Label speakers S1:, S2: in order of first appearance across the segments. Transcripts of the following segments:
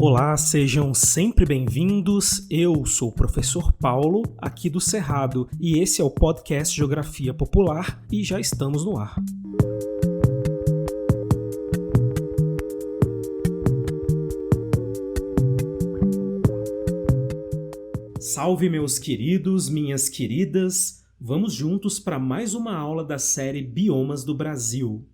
S1: Olá, sejam sempre bem-vindos. Eu sou o professor Paulo, aqui do Cerrado, e esse é o podcast Geografia Popular e já estamos no ar. Salve, meus queridos, minhas queridas! Vamos juntos para mais uma aula da série Biomas do Brasil.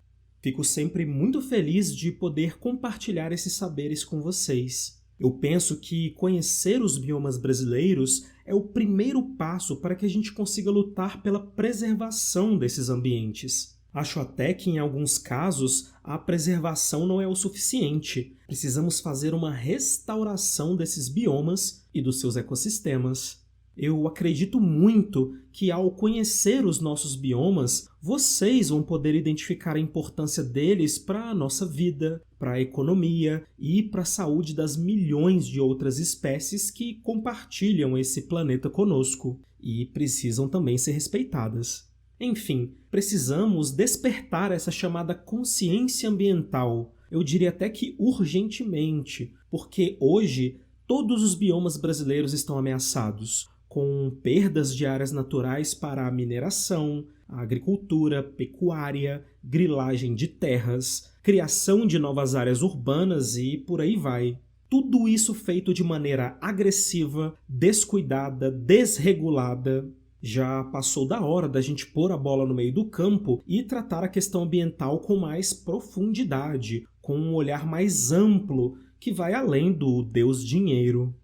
S1: Fico sempre muito feliz de poder compartilhar esses saberes com vocês. Eu penso que conhecer os biomas brasileiros é o primeiro passo para que a gente consiga lutar pela preservação desses ambientes. Acho até que, em alguns casos, a preservação não é o suficiente. Precisamos fazer uma restauração desses biomas e dos seus ecossistemas. Eu acredito muito que, ao conhecer os nossos biomas, vocês vão poder identificar a importância deles para a nossa vida, para a economia e para a saúde das milhões de outras espécies que compartilham esse planeta conosco e precisam também ser respeitadas. Enfim, precisamos despertar essa chamada consciência ambiental. Eu diria até que urgentemente, porque hoje todos os biomas brasileiros estão ameaçados, com perdas de áreas naturais para a mineração, a agricultura, pecuária, grilagem de terras, criação de novas áreas urbanas e por aí vai. Tudo isso feito de maneira agressiva, descuidada, desregulada. Já passou da hora da gente pôr a bola no meio do campo e tratar a questão ambiental com mais profundidade, com um olhar mais amplo, que vai além do Deus Dinheiro.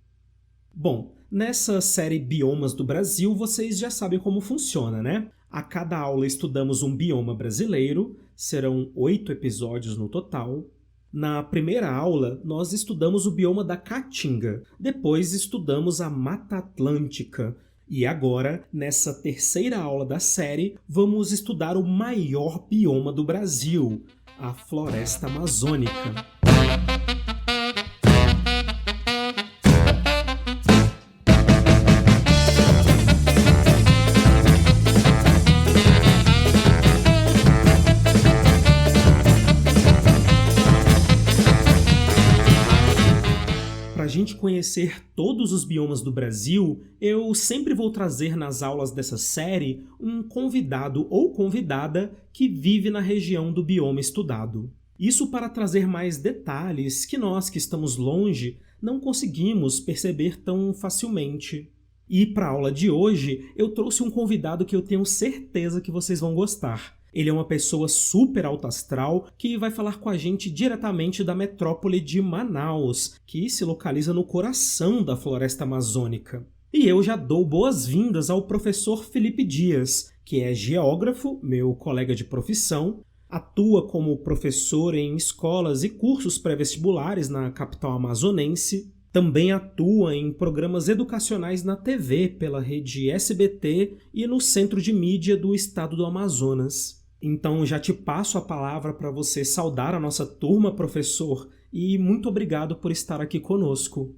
S1: Bom, nessa série Biomas do Brasil, vocês já sabem como funciona, né? A cada aula estudamos um bioma brasileiro, serão 8 episódios no total. Na primeira aula, nós estudamos o bioma da Caatinga, depois estudamos a Mata Atlântica, e agora, nessa terceira aula da série, vamos estudar o maior bioma do Brasil, a Floresta Amazônica. Para a gente conhecer todos os biomas do Brasil, eu sempre vou trazer nas aulas dessa série um convidado ou convidada que vive na região do bioma estudado. Isso para trazer mais detalhes que nós que estamos longe não conseguimos perceber tão facilmente. E para a aula de hoje, eu trouxe um convidado que eu tenho certeza que vocês vão gostar. Ele é uma pessoa super alto astral que vai falar com a gente diretamente da metrópole de Manaus, que se localiza no coração da floresta amazônica. E eu já dou boas-vindas ao professor Felipe Dias, que é geógrafo, meu colega de profissão, atua como professor em escolas e cursos pré-vestibulares na capital amazonense, também atua em programas educacionais na TV pela rede SBT e no Centro de Mídia do Estado do Amazonas. Então já te passo a palavra para você saudar a nossa turma, professor, e muito obrigado por estar aqui conosco.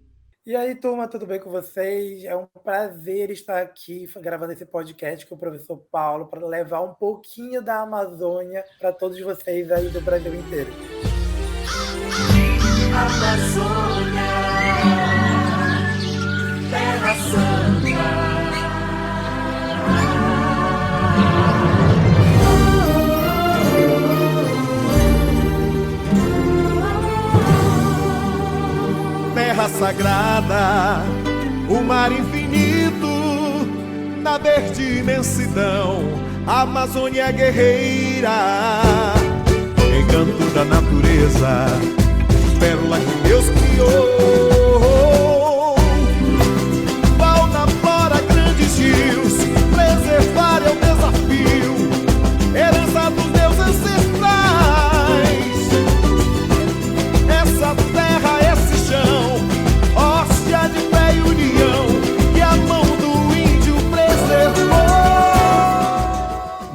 S2: E aí, turma, tudo bem com vocês? É um prazer estar aqui gravando esse podcast com o professor Paulo para levar um pouquinho da Amazônia para todos vocês aí do Brasil inteiro.
S3: Amazônia, Terra Santa.
S4: Terra sagrada, o mar infinito, na verde imensidão, a Amazônia guerreira, encanto da natureza, pérola que Deus criou. Fauna, flora, grandes rios, preservar é o desafio, herança dos meus ancestrais. Essa terra, esse chão, hóstia de fé e união, que a mão do índio preservou.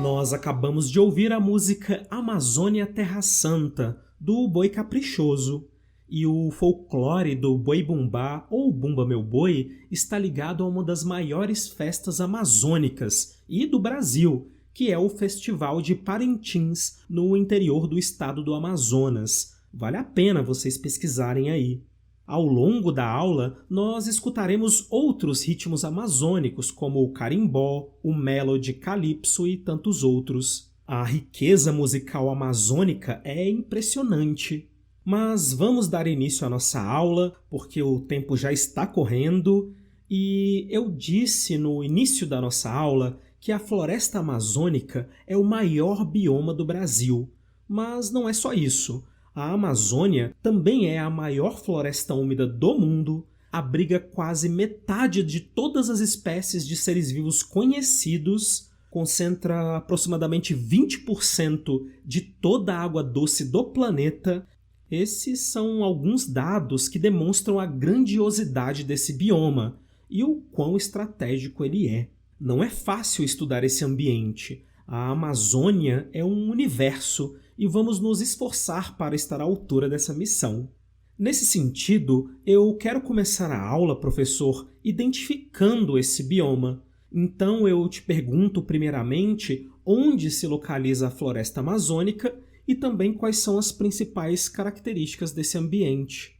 S1: Nós acabamos de ouvir a música Amazônia Terra Santa, do Boi Caprichoso. E o folclore do Boi Bumbá, ou Bumba Meu Boi, está ligado a uma das maiores festas amazônicas e do Brasil, que é o Festival de Parintins, no interior do estado do Amazonas. Vale a pena vocês pesquisarem aí. Ao longo da aula, nós escutaremos outros ritmos amazônicos, como o carimbó, o melody calypso e tantos outros. A riqueza musical amazônica é impressionante. Mas vamos dar início à nossa aula, porque o tempo já está correndo, e eu disse no início da nossa aula que a floresta amazônica é o maior bioma do Brasil. Mas não é só isso. A Amazônia também é a maior floresta úmida do mundo, abriga quase metade de todas as espécies de seres vivos conhecidos, concentra aproximadamente 20% de toda a água doce do planeta. Esses são alguns dados que demonstram a grandiosidade desse bioma e o quão estratégico ele é. Não é fácil estudar esse ambiente. A Amazônia é um universo e vamos nos esforçar para estar à altura dessa missão. Nesse sentido, eu quero começar a aula, professor, identificando esse bioma. Então eu te pergunto primeiramente onde se localiza a floresta amazônica e também quais são as principais características desse ambiente.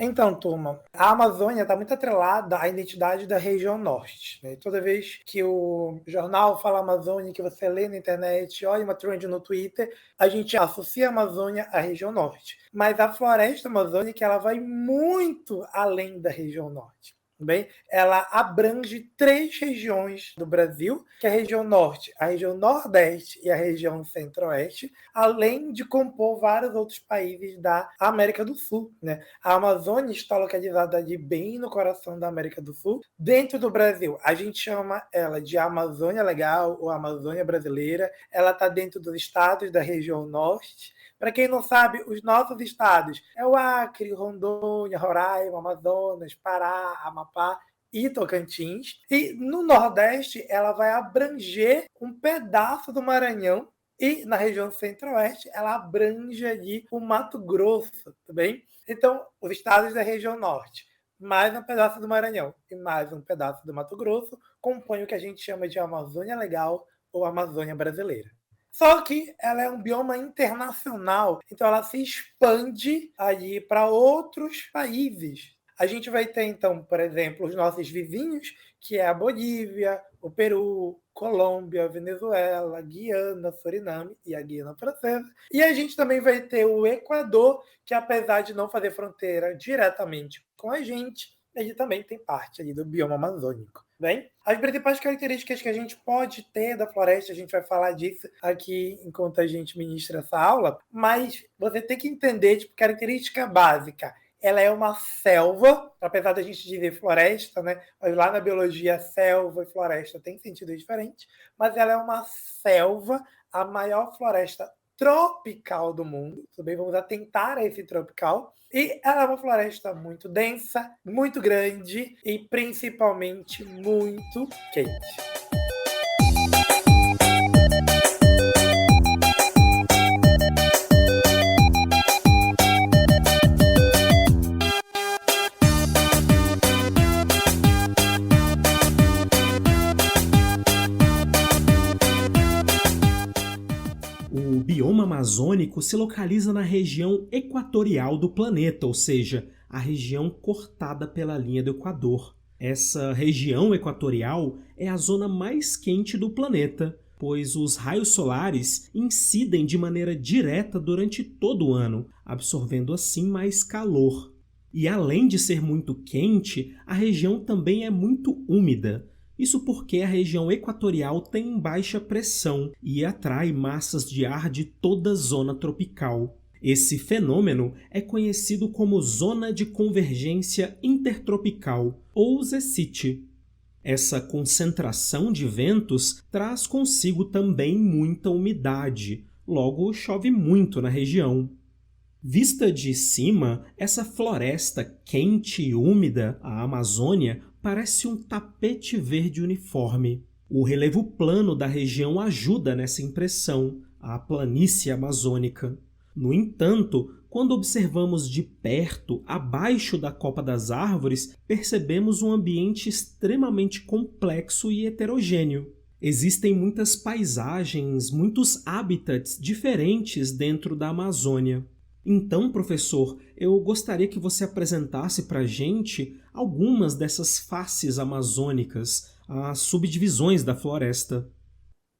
S2: Então, turma, a Amazônia está muito atrelada à identidade da região norte, né? Toda vez que o jornal fala Amazônia, que você lê na internet, olha uma trend no Twitter, a gente associa a Amazônia à região norte. Mas a floresta amazônica ela vai muito além da região norte. Bem, ela abrange 3 regiões do Brasil, que é a região norte, a região nordeste e a região centro-oeste, além de compor vários outros países da América do Sul, né? A Amazônia está localizada ali bem no coração da América do Sul. Dentro do Brasil, a gente chama ela de Amazônia Legal ou Amazônia Brasileira. Ela está dentro dos estados da região norte. Para quem não sabe, os nossos estados é o Acre, Rondônia, Roraima, Amazonas, Pará, Amapá e Tocantins. E no Nordeste, ela vai abranger um pedaço do Maranhão. E na região centro-oeste, ela abrange ali o Mato Grosso, tá bem? Então, os estados da região norte, mais um pedaço do Maranhão e mais um pedaço do Mato Grosso, compõem o que a gente chama de Amazônia Legal ou Amazônia Brasileira. Só que ela é um bioma internacional, então ela se expande ali para outros países. A gente vai ter, então, por exemplo, os nossos vizinhos, que é a Bolívia, o Peru, Colômbia, Venezuela, Guiana, Suriname e a Guiana Francesa. E a gente também vai ter o Equador, que apesar de não fazer fronteira diretamente com a gente, ele também tem parte ali do bioma amazônico. Bem, as principais características que a gente pode ter da floresta, a gente vai falar disso aqui enquanto a gente ministra essa aula, mas você tem que entender, tipo, característica básica. Ela é uma selva, apesar da gente dizer floresta, né? Mas lá na biologia, selva e floresta tem sentido diferente, mas ela é uma selva, a maior floresta tropical do mundo. Também vamos atentar a esse tropical. E ela é uma floresta muito densa, muito grande e principalmente muito quente.
S1: O bioma amazônico se localiza na região equatorial do planeta, ou seja, a região cortada pela linha do Equador. Essa região equatorial é a zona mais quente do planeta, pois os raios solares incidem de maneira direta durante todo o ano, absorvendo assim mais calor. E além de ser muito quente, a região também é muito úmida. Isso porque a região equatorial tem baixa pressão e atrai massas de ar de toda a zona tropical. Esse fenômeno é conhecido como Zona de Convergência Intertropical, ou ZECIT. Essa concentração de ventos traz consigo também muita umidade, logo chove muito na região. Vista de cima, essa floresta quente e úmida, a Amazônia, parece um tapete verde uniforme. O relevo plano da região ajuda nessa impressão, a planície amazônica. No entanto, quando observamos de perto, abaixo da copa das árvores, percebemos um ambiente extremamente complexo e heterogêneo. Existem muitas paisagens, muitos hábitats diferentes dentro da Amazônia. Então, professor, eu gostaria que você apresentasse para a gente algumas dessas faces amazônicas, as subdivisões da floresta.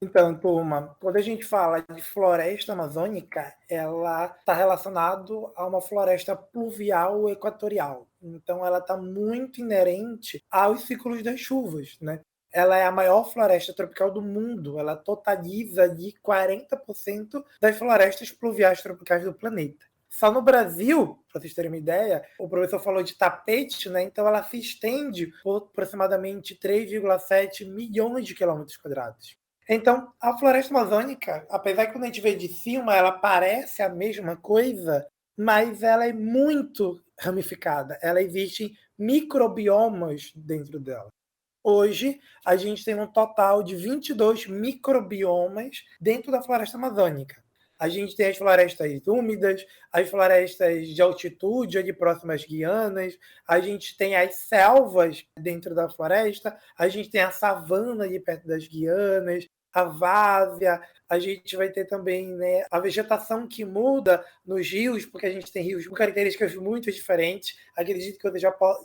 S2: Então, turma, quando a gente fala de floresta amazônica, ela está relacionado a uma floresta pluvial equatorial. Então, ela está muito inerente aos ciclos das chuvas, né? Ela é a maior floresta tropical do mundo. Ela totaliza de 40% das florestas pluviais tropicais do planeta. Só no Brasil, para vocês terem uma ideia, o professor falou de tapete, né? Então ela se estende por aproximadamente 3,7 milhões de quilômetros quadrados. Então, a floresta amazônica, apesar que quando a gente vê de cima, ela parece a mesma coisa, mas ela é muito ramificada. Ela existe microbiomas dentro dela. Hoje, a gente tem um total de 22 microbiomas dentro da floresta amazônica. A gente tem as florestas úmidas, as florestas de altitude, ali próximas às Guianas, a gente tem as selvas dentro da floresta, a gente tem a savana ali perto das Guianas, a várzea, a gente vai ter também, né, a vegetação que muda nos rios, porque a gente tem rios com características muito diferentes. Acredito que você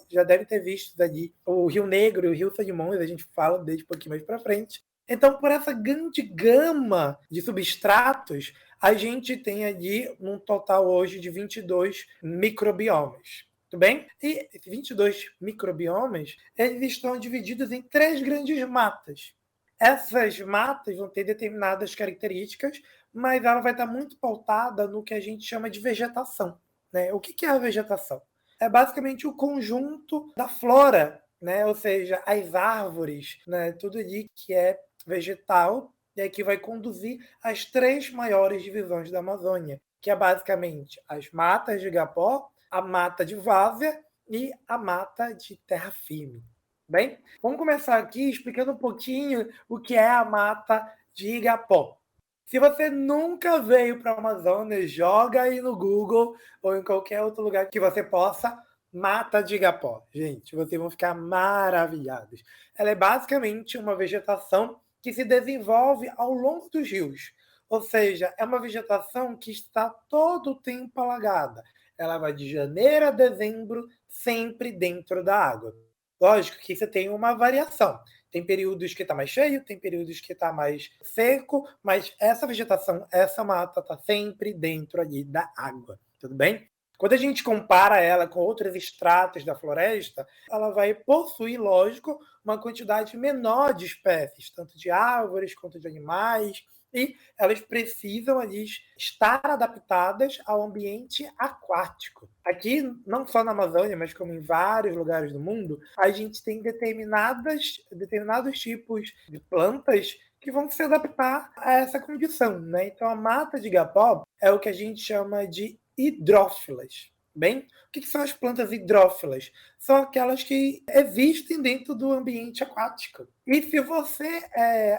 S2: já deve ter visto dali o Rio Negro e o Rio Solimões, a gente fala deles um pouquinho mais para frente. Então, por essa grande gama de substratos, a gente tem ali um total hoje de 22 microbiomas. Tudo bem? E esses 22 microbiomas, eles estão divididos em 3 grandes matas. Essas matas vão ter determinadas características, mas ela vai estar muito pautada no que a gente chama de vegetação, né? O que é a vegetação? É basicamente o conjunto da flora, né? Ou seja, as árvores, né? Tudo ali que é vegetal, e aí que vai conduzir as 3 maiores divisões da Amazônia, que é basicamente as matas de igapó, a mata de várzea e a mata de terra firme. Bem, vamos começar aqui explicando um pouquinho o que é a mata de igapó. Se você nunca veio para a Amazônia, joga aí no Google ou em qualquer outro lugar que você possa, mata de igapó. Gente, vocês vão ficar maravilhados. Ela é basicamente uma vegetação que se desenvolve ao longo dos rios. Ou seja, é uma vegetação que está todo o tempo alagada. Ela vai de janeiro a dezembro, sempre dentro da água. Lógico que você tem uma variação. Tem períodos que está mais cheio, tem períodos que está mais seco, mas essa vegetação, essa mata está sempre dentro ali da água. Tudo bem? Quando a gente compara ela com outros estratos da floresta, ela vai possuir, lógico, uma quantidade menor de espécies, tanto de árvores quanto de animais, e elas precisam ali estar adaptadas ao ambiente aquático. Aqui, não só na Amazônia, mas como em vários lugares do mundo, a gente tem determinados tipos de plantas que vão se adaptar a essa condição, né? Então, a mata de igapó é o que a gente chama de hidrófilas. Bem, o que são as plantas hidrófilas? São aquelas que existem dentro do ambiente aquático. E se você é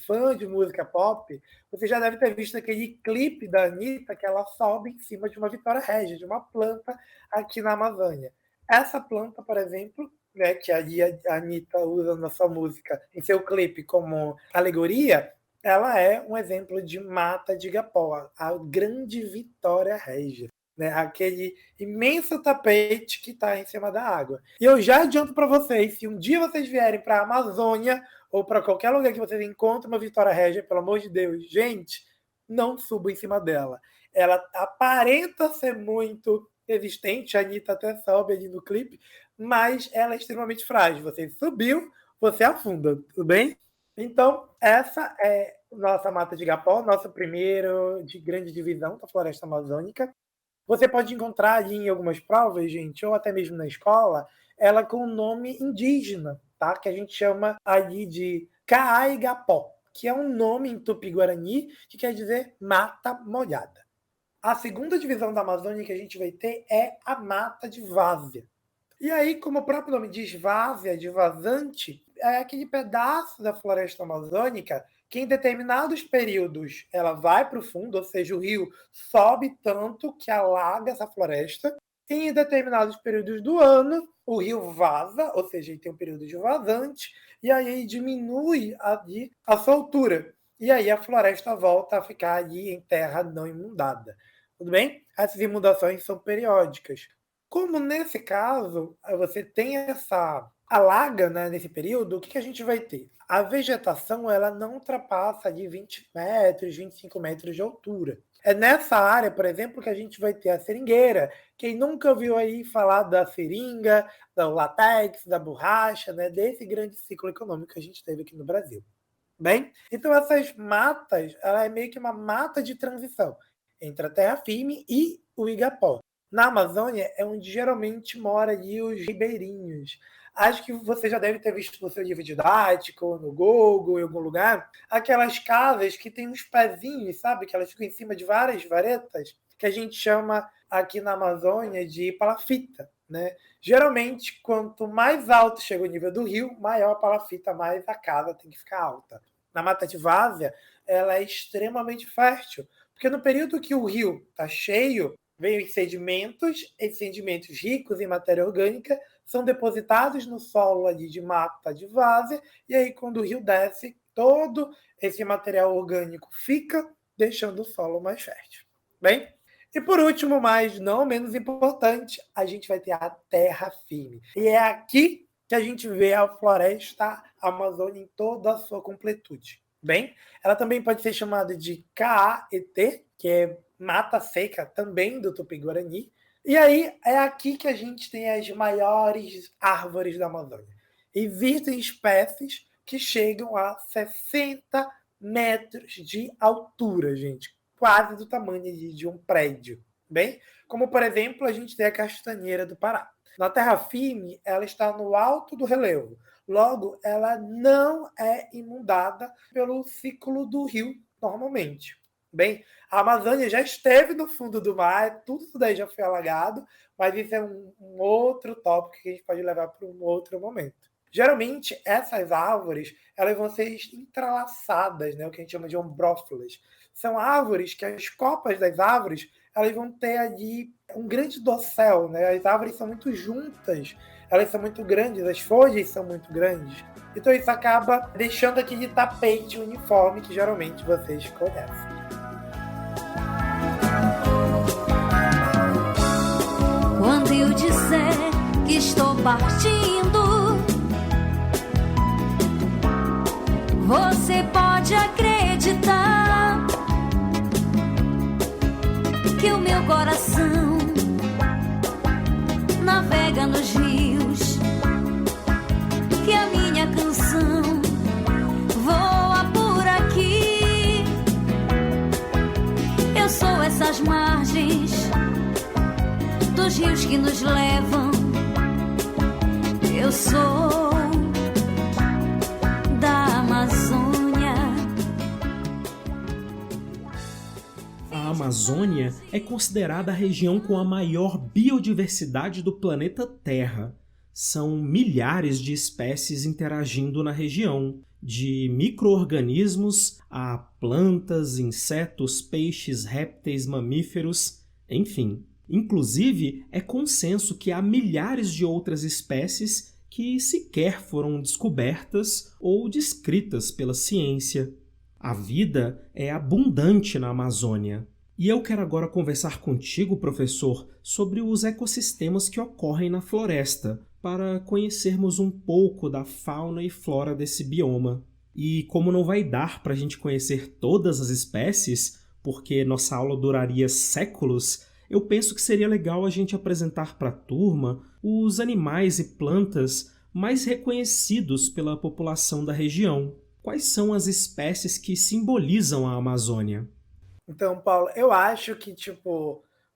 S2: fã de música pop, você já deve ter visto aquele clipe da Anitta que ela sobe em cima de uma Vitória Régia, de uma planta aqui na Amazônia. Essa planta, por exemplo, né, que a Anitta usa na sua música, em seu clipe como alegoria, ela é um exemplo de mata de igapó, a grande Vitória Régia. Né, aquele imenso tapete que está em cima da água. E eu já adianto para vocês, se um dia vocês vierem para a Amazônia ou para qualquer lugar que vocês encontrem uma Vitória Régia, pelo amor de Deus, gente, não suba em cima dela. Ela aparenta ser muito resistente, a Anitta até sobe ali no clipe, mas ela é extremamente frágil. Você subiu, você afunda, tudo bem? Então, essa é nossa mata de igapó, nosso primeiro de grande divisão da floresta amazônica. Você pode encontrar ali em algumas provas, gente, ou até mesmo na escola, ela com o nome indígena, tá? Que a gente chama ali de Caaigapó, que é um nome em tupi-guarani que quer dizer mata molhada. A segunda divisão da Amazônia que a gente vai ter é a mata de várzea. E aí, como o próprio nome diz, várzea, de vazante, é aquele pedaço da floresta amazônica que em determinados períodos ela vai para o fundo, ou seja, o rio sobe tanto que alaga essa floresta, e em determinados períodos do ano o rio vaza, ou seja, tem um período de vazante, e aí diminui ali a sua altura. E aí a floresta volta a ficar ali em terra não inundada. tudo bem? Essas inundações são periódicas. Como nesse caso, você tem essa alaga, né, nesse período, o que a gente vai ter? A vegetação ela não ultrapassa de 20 metros, 25 metros de altura. É nessa área, por exemplo, que a gente vai ter a seringueira. Quem nunca ouviu aí falar da seringa, do latex, da borracha, né, desse grande ciclo econômico que a gente teve aqui no Brasil. Bem, então essas matas, ela é meio que uma mata de transição entre a terra firme e o igapó. Na Amazônia é onde geralmente mora ali os ribeirinhos. Acho que você já deve ter visto no seu livro didático, no Google, em algum lugar, aquelas casas que tem uns pezinhos, sabe? Que elas ficam em cima de várias varetas, que a gente chama aqui na Amazônia de palafita, né? Geralmente, quanto mais alto chega o nível do rio, maior a palafita, mais a casa tem que ficar alta. Na Mata de Várzea, ela é extremamente fértil, porque no período que o rio está cheio, vem os sedimentos, esses sedimentos ricos em matéria orgânica são depositados no solo ali de Mata de Várzea, e aí quando o rio desce, todo esse material orgânico fica, deixando o solo mais fértil. Bem, e por último, mas não menos importante, a gente vai ter a terra firme. E é aqui que a gente vê a floresta amazônica em toda a sua completude. Bem, ela também pode ser chamada de Caeté, que é mata seca também do Tupi-Guarani. E aí é aqui que a gente tem as maiores árvores da Amazônia. Existem espécies que chegam a 60 metros de altura, gente. Quase do tamanho de um prédio. Bem, como por exemplo, a gente tem a castanheira do Pará. Na terra firme, ela está no alto do relevo. Logo, ela não é inundada pelo ciclo do rio normalmente. Bem, a Amazônia já esteve no fundo do mar, tudo isso daí já foi alagado, mas isso é um outro tópico que a gente pode levar para um outro momento. Geralmente, essas árvores elas vão ser entrelaçadas, né, o que a gente chama de ombrófilas. São árvores que as copas das árvores elas vão ter ali um grande dossel, né? As árvores são muito juntas, elas são muito grandes, as folhas são muito grandes. Então isso acaba deixando aquele tapete uniforme que geralmente vocês conhecem.
S5: Quando eu disser que estou partindo, você pode acreditar que o meu coração navega nos rios, que a minha canção voa por aqui. Eu sou essas margens dos rios que nos levam. Eu sou da Amazônia.
S1: A Amazônia é considerada a região com a maior biodiversidade do planeta Terra. São milhares de espécies interagindo na região, de micro-organismos a plantas, insetos, peixes, répteis, mamíferos, enfim. Inclusive, é consenso que há milhares de outras espécies que sequer foram descobertas ou descritas pela ciência. A vida é abundante na Amazônia. E eu quero agora conversar contigo, professor, sobre os ecossistemas que ocorrem na floresta, para conhecermos um pouco da fauna e flora desse bioma. E como não vai dar para a gente conhecer todas as espécies, porque nossa aula duraria séculos, eu penso que seria legal a gente apresentar para a turma os animais e plantas mais reconhecidos pela população da região. Quais são as espécies que simbolizam a Amazônia?
S2: Então, Paulo, eu acho que,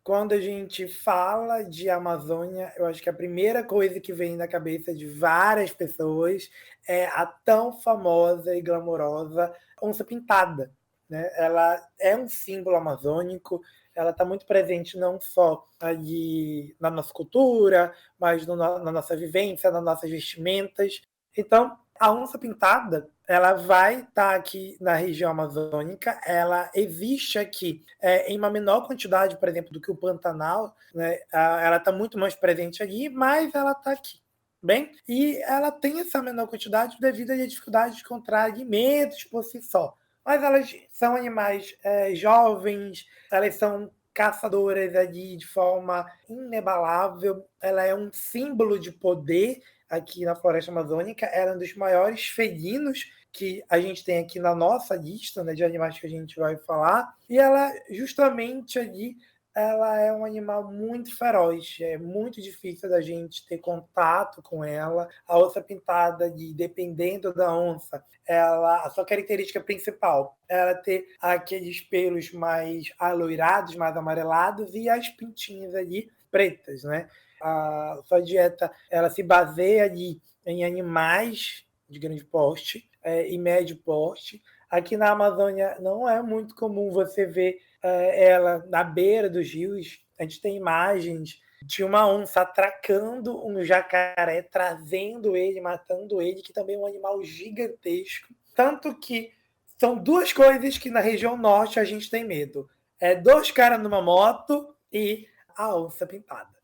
S2: quando a gente fala de Amazônia, eu acho que a primeira coisa que vem na cabeça de várias pessoas é a tão famosa e glamourosa onça-pintada, né? Ela é um símbolo amazônico, ela está muito presente não só ali na nossa cultura, mas na nossa vivência, nas nossas vestimentas. Então, a onça-pintada, ela vai estar aqui na região amazônica, ela existe aqui em uma menor quantidade, por exemplo, do que o Pantanal, né? Ela está muito mais presente ali, mas ela está aqui. Bem, e ela tem essa menor quantidade devido à dificuldade de encontrar alimentos por si só. Mas elas são animais jovens, elas são caçadoras ali de forma inabalável. Ela é um símbolo de poder aqui na floresta amazônica. Ela é um dos maiores felinos que a gente tem aqui na nossa lista, né, de animais que a gente vai falar. E ela, justamente ali, ela é um animal muito feroz, é muito difícil da gente ter contato com ela. A onça pintada, dependendo da onça, a sua característica principal é ela ter aqueles pelos mais aloirados, mais amarelados e as pintinhas ali pretas, né? A sua dieta, ela se baseia ali em animais de grande porte e médio porte. Aqui na Amazônia não é muito comum você ver ela na beira dos rios. A gente tem imagens de uma onça atracando um jacaré, trazendo ele, matando ele, que também é um animal gigantesco. Tanto que são duas coisas que na região norte a gente tem medo. É 2 caras numa moto e a onça pintada.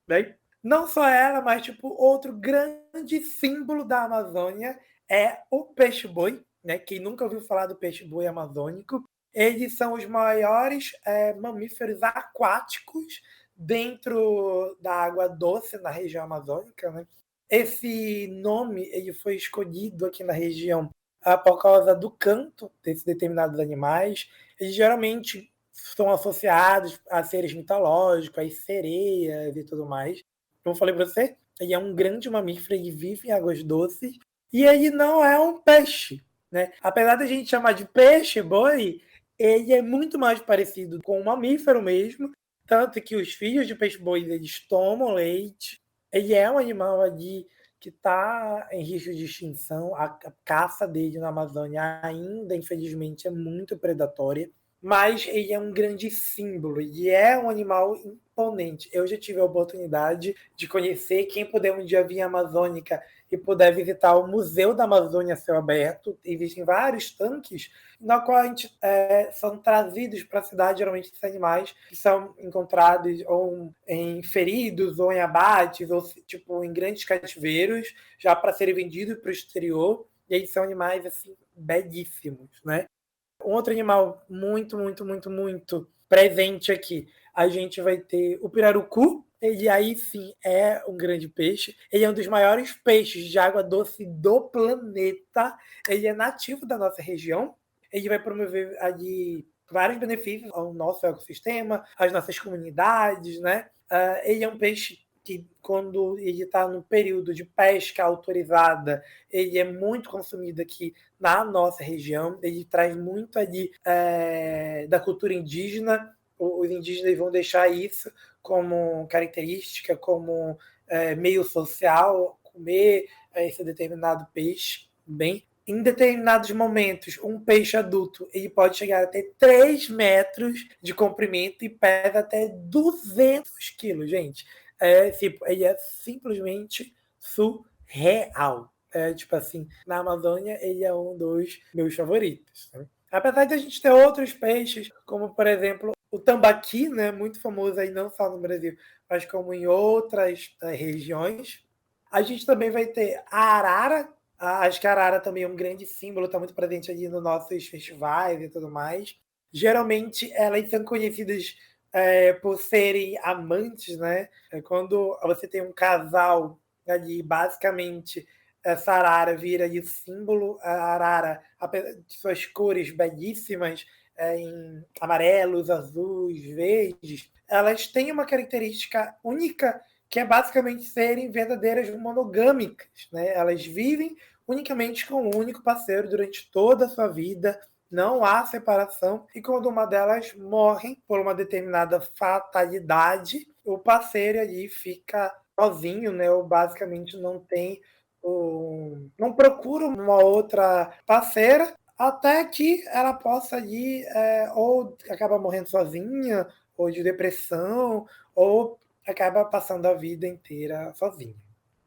S2: Bem, não só ela, mas tipo, outro grande símbolo da Amazônia é o peixe-boi, né? Quem nunca ouviu falar do peixe-boi amazônico, eles são os maiores mamíferos aquáticos dentro da água doce na região amazônica, né? Esse nome ele foi escolhido aqui na região por causa do canto desses determinados animais. Eles geralmente são associados a seres mitológicos, às sereias e tudo mais. Como eu falei para você, ele é um grande mamífero, ele vive em águas doces e ele não é um peixe, né? Apesar da gente chamar de peixe-boi, ele é muito mais parecido com um mamífero mesmo, tanto que os filhos de peixe-boi eles tomam leite. Ele é um animal ali que está em risco de extinção. A caça dele na Amazônia ainda, infelizmente, é muito predatória, mas ele é um grande símbolo e é um animal imponente. Eu já tive a oportunidade de conhecer. Quem puder um dia vir à Amazônica e puder visitar o Museu da Amazônia a céu aberto, existem vários tanques na qual são trazidos para a cidade, geralmente, esses animais que são encontrados ou em feridos, ou em abates, ou tipo, em grandes cativeiros, já para serem vendidos para o exterior. E eles são animais assim, belíssimos, né? Um outro animal muito, muito, muito, muito presente aqui, a gente vai ter o pirarucu. Ele aí sim é um grande peixe. Ele é um dos maiores peixes de água doce do planeta. Ele é nativo da nossa região. Ele vai promover ali vários benefícios ao nosso ecossistema, às nossas comunidades, né? Ele é um peixe que, quando ele está no período de pesca autorizada, ele é muito consumido aqui na nossa região. Ele traz muito ali da cultura indígena. Os indígenas vão deixar isso como característica, como meio social, comer esse determinado peixe. Bem, em determinados momentos, um peixe adulto ele pode chegar até 3 metros de comprimento e pesa até 200 quilos, gente. Ele é simplesmente surreal. Tipo assim, na Amazônia, ele é um dos meus favoritos. Né? Apesar de a gente ter outros peixes, como, por exemplo, o tambaqui, né, muito famoso aí não só no Brasil, mas como em outras regiões. A gente também vai ter a arara. Acho que a arara também é um grande símbolo, está muito presente ali nos nossos festivais e tudo mais. Geralmente, elas são conhecidas por serem amantes, né? Quando você tem um casal ali, basicamente, essa arara vira ali símbolo. A arara, apesar de suas cores belíssimas, em amarelos, azuis, verdes, elas têm uma característica única, que é basicamente serem verdadeiras monogâmicas, né? Elas vivem unicamente com um único parceiro durante toda a sua vida, não há separação, e quando uma delas morre por uma determinada fatalidade, o parceiro ali fica sozinho, né? Ou basicamente não procura uma outra parceira, até que ela possa ali ou acaba morrendo sozinha, ou de depressão, ou acaba passando a vida inteira sozinha.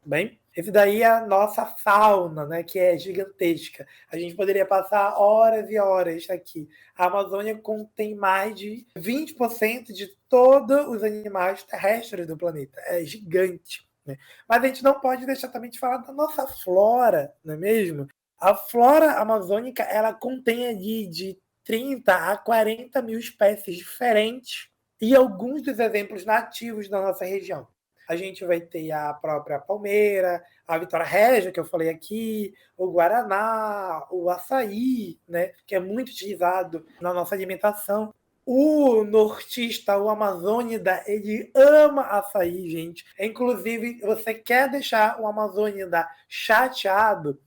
S2: Bem, esse daí é a nossa fauna, né, que é gigantesca. A gente poderia passar horas e horas aqui. A Amazônia contém mais de 20% de todos os animais terrestres do planeta. É gigante. Né? Mas a gente não pode deixar também de falar da nossa flora, não é mesmo? A flora amazônica, ela contém ali de 30 a 40 mil espécies diferentes e alguns dos exemplos nativos da nossa região. A gente vai ter a própria palmeira, a Vitória Régia, que eu falei aqui, o guaraná, o açaí, né, que é muito utilizado na nossa alimentação. O nortista, o amazônida, ele ama açaí, gente. Inclusive, você quer deixar o amazônida chateado,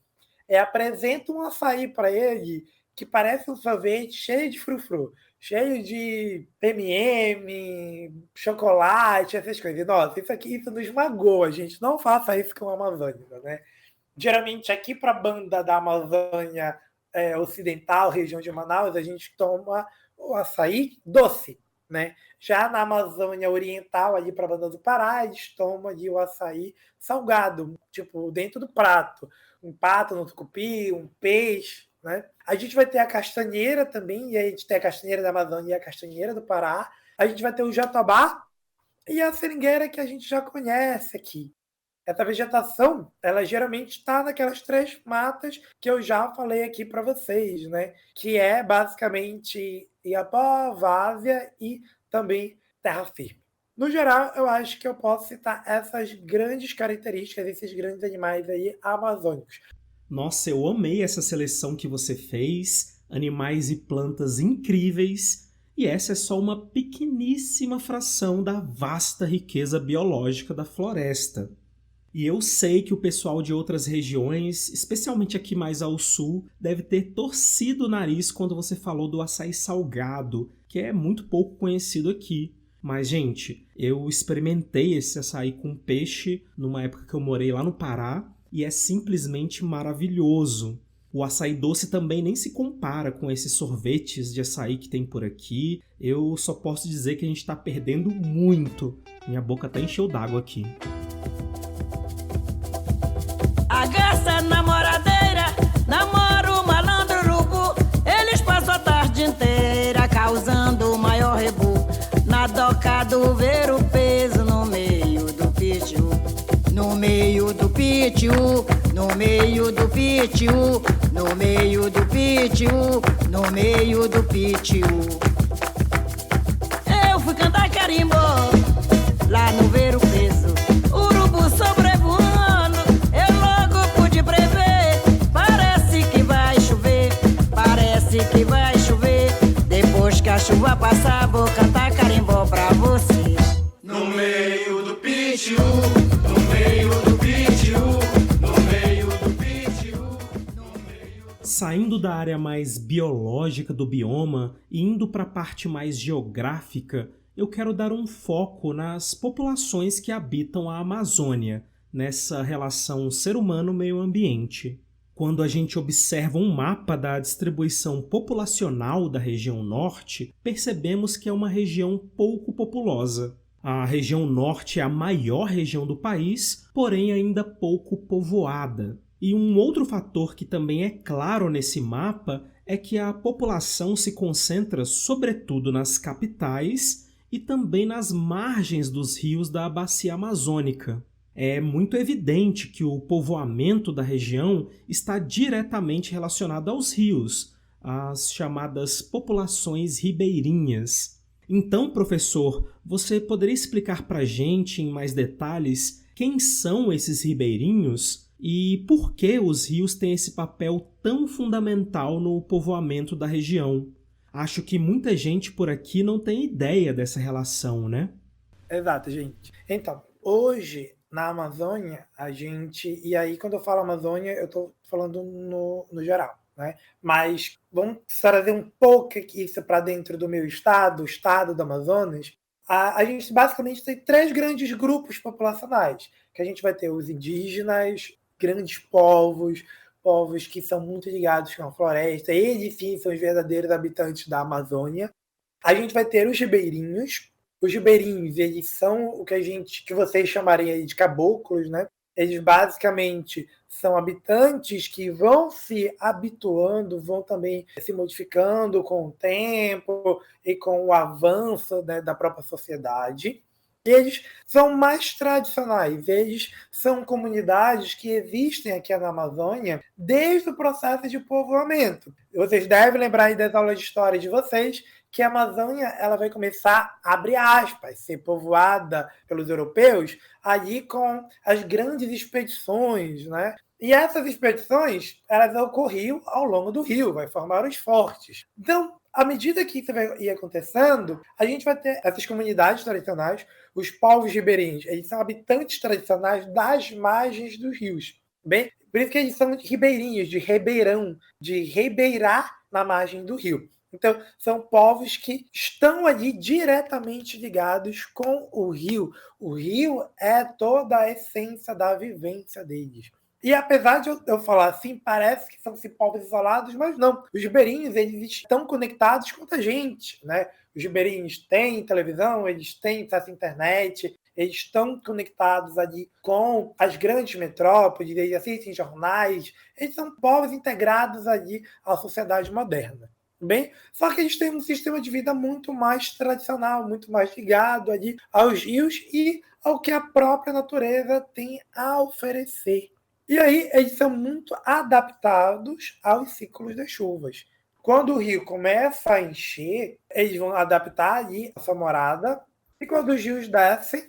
S2: apresenta um açaí para ele que parece um sorvete cheio de frufru, cheio de M&M, chocolate, essas coisas. Nossa, isso nos magoa, gente. Não faça isso com a Amazônia, né? Geralmente, aqui para a banda da Amazônia Ocidental, região de Manaus, a gente toma o açaí doce, né? Já na Amazônia Oriental, ali para a banda do Pará, eles tomam ali o açaí salgado, tipo, dentro do prato. Um pato no tucupi, um peixe, né? A gente vai ter a castanheira também, e a gente tem a castanheira da Amazônia e a castanheira do Pará. A gente vai ter o jatobá e a seringueira, que a gente já conhece aqui. Essa vegetação, ela geralmente está naquelas 3 matas que eu já falei aqui para vocês, né? Que é basicamente Iapó, várzea e também terra firme. No geral, eu acho que eu posso citar essas grandes características, esses grandes animais aí amazônicos.
S1: Nossa, eu amei essa seleção que você fez, animais e plantas incríveis, e essa é só uma pequeníssima fração da vasta riqueza biológica da floresta. E eu sei que o pessoal de outras regiões, especialmente aqui mais ao sul, deve ter torcido o nariz quando você falou do açaí salgado, que é muito pouco conhecido aqui. Mas, gente, eu experimentei esse açaí com peixe numa época que eu morei lá no Pará e é simplesmente maravilhoso. O açaí doce também nem se compara com esses sorvetes de açaí que tem por aqui. Eu só posso dizer que a gente está perdendo muito. Minha boca até encheu d'água aqui.
S6: A garça namoradeira namora o malandro urubu. Eles passam a tarde inteira causando o maior rebu. Na doca do ver o peso no meio do pitiu. No meio do pitiu, no meio do pitiu, no meio do pitiu, no meio do pitiu. Eu fui cantar carimbó lá no ver o peso. Urubu sobrevoando, eu logo pude prever. Parece que vai chover, parece que vai chover. Depois que a chuva passar, vou cantar carimbó pra vocês.
S3: No meio do pitiu, no meio do pitiu, no meio do pitiu, no meio...
S1: Saindo da área mais biológica do bioma e indo para a parte mais geográfica, eu quero dar um foco nas populações que habitam a Amazônia, nessa relação ser humano-meio ambiente. Quando a gente observa um mapa da distribuição populacional da região norte, percebemos que é uma região pouco populosa. A região norte é a maior região do país, porém ainda pouco povoada. E um outro fator que também é claro nesse mapa é que a população se concentra sobretudo nas capitais e também nas margens dos rios da bacia amazônica. É muito evidente que o povoamento da região está diretamente relacionado aos rios, as chamadas populações ribeirinhas. Então, professor, você poderia explicar para a gente em mais detalhes quem são esses ribeirinhos e por que os rios têm esse papel tão fundamental no povoamento da região? Acho que muita gente por aqui não tem ideia dessa relação, né?
S2: Exato, gente. Então, hoje, na Amazônia, a gente... E aí, quando eu falo Amazônia, eu estou falando no geral, né? Mas vamos trazer um pouco isso para dentro do meu estado, o estado do Amazonas. A gente basicamente tem 3 grandes grupos populacionais, que a gente vai ter os indígenas, grandes povos que são muito ligados com a floresta, eles sim são os verdadeiros habitantes da Amazônia. A gente vai ter os ribeirinhos. Os ribeirinhos, eles são o que vocês chamariam de caboclos, né? Eles basicamente são habitantes que vão se habituando, vão também se modificando com o tempo e com o avanço, né, da própria sociedade. Eles são mais tradicionais, eles são comunidades que existem aqui na Amazônia desde o processo de povoamento. Vocês devem lembrar aí das aulas de história de vocês que a Amazônia ela vai começar, abre aspas, ser povoada pelos europeus ali com as grandes expedições, né? E essas expedições, elas ocorriam ao longo do rio, vai formar os fortes. Então, à medida que isso vai ir acontecendo, a gente vai ter essas comunidades tradicionais, os povos ribeirinhos, eles são habitantes tradicionais das margens dos rios. Bem, por isso que eles são ribeirinhos, de ribeirão, de ribeirar na margem do rio. Então, são povos que estão ali diretamente ligados com o rio. O rio é toda a essência da vivência deles. E apesar de eu falar assim, parece que são povos isolados, mas não. Os ribeirinhos, eles estão conectados com a gente, né? Os ribeirinhos têm televisão, eles têm acesso à internet, eles estão conectados ali com as grandes metrópoles, eles assistem jornais, eles são povos integrados ali à sociedade moderna. Bem, só que eles têm um sistema de vida muito mais tradicional, muito mais ligado ali aos rios e ao que a própria natureza tem a oferecer. E aí eles são muito adaptados aos ciclos das chuvas. Quando o rio começa a encher, eles vão adaptar ali a sua morada, e quando os rios descem,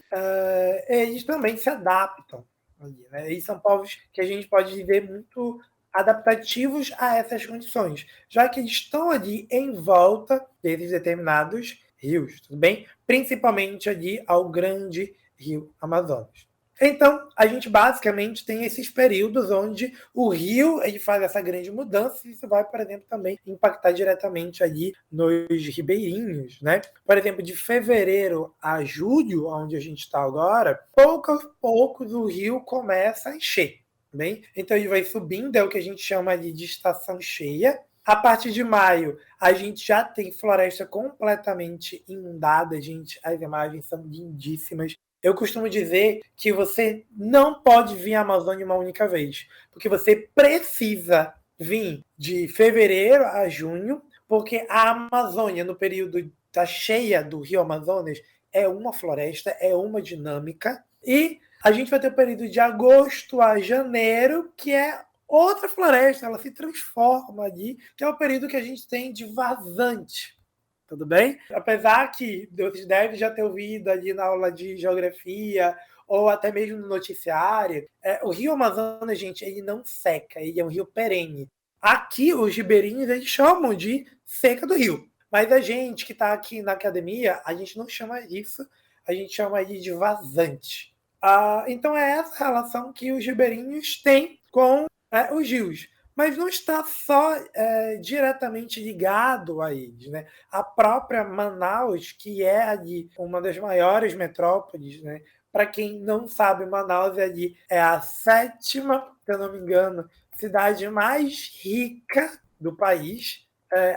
S2: eles também se adaptam. Ali, né? Eles são povos que a gente pode ver muito adaptativos a essas condições, já que eles estão ali em volta desses determinados rios, tudo bem? Principalmente ali ao grande rio Amazonas. Então, a gente basicamente tem esses períodos onde o rio ele faz essa grande mudança e isso vai, por exemplo, também impactar diretamente ali nos ribeirinhos, né? Por exemplo, de fevereiro a julho, onde a gente está agora, pouco a pouco o rio começa a encher. Bem? Então ele vai subindo, é o que a gente chama ali de estação cheia. A partir de maio, a gente já tem floresta completamente inundada, gente. As imagens são lindíssimas. Eu costumo dizer que você não pode vir à Amazônia uma única vez, porque você precisa vir de fevereiro a junho, porque a Amazônia, no período da cheia do Rio Amazonas, é uma floresta, é uma dinâmica, e a gente vai ter o período de agosto a janeiro, que é outra floresta, ela se transforma ali, que é o período que a gente tem de vazante. Tudo bem? Apesar que vocês devem já ter ouvido ali na aula de geografia, ou até mesmo no noticiário, o Rio Amazonas, gente, ele não seca, ele é um rio perene. Aqui, os ribeirinhos, eles chamam de seca do rio. Mas a gente que está aqui na academia, a gente não chama isso, a gente chama ele de vazante. Então é essa relação que os ribeirinhos têm com os rios. Mas não está só diretamente ligado a eles, né? A própria Manaus, que é ali uma das maiores metrópoles, né? Para quem não sabe, Manaus ali é a 7ª, se eu não me engano, cidade mais rica do país.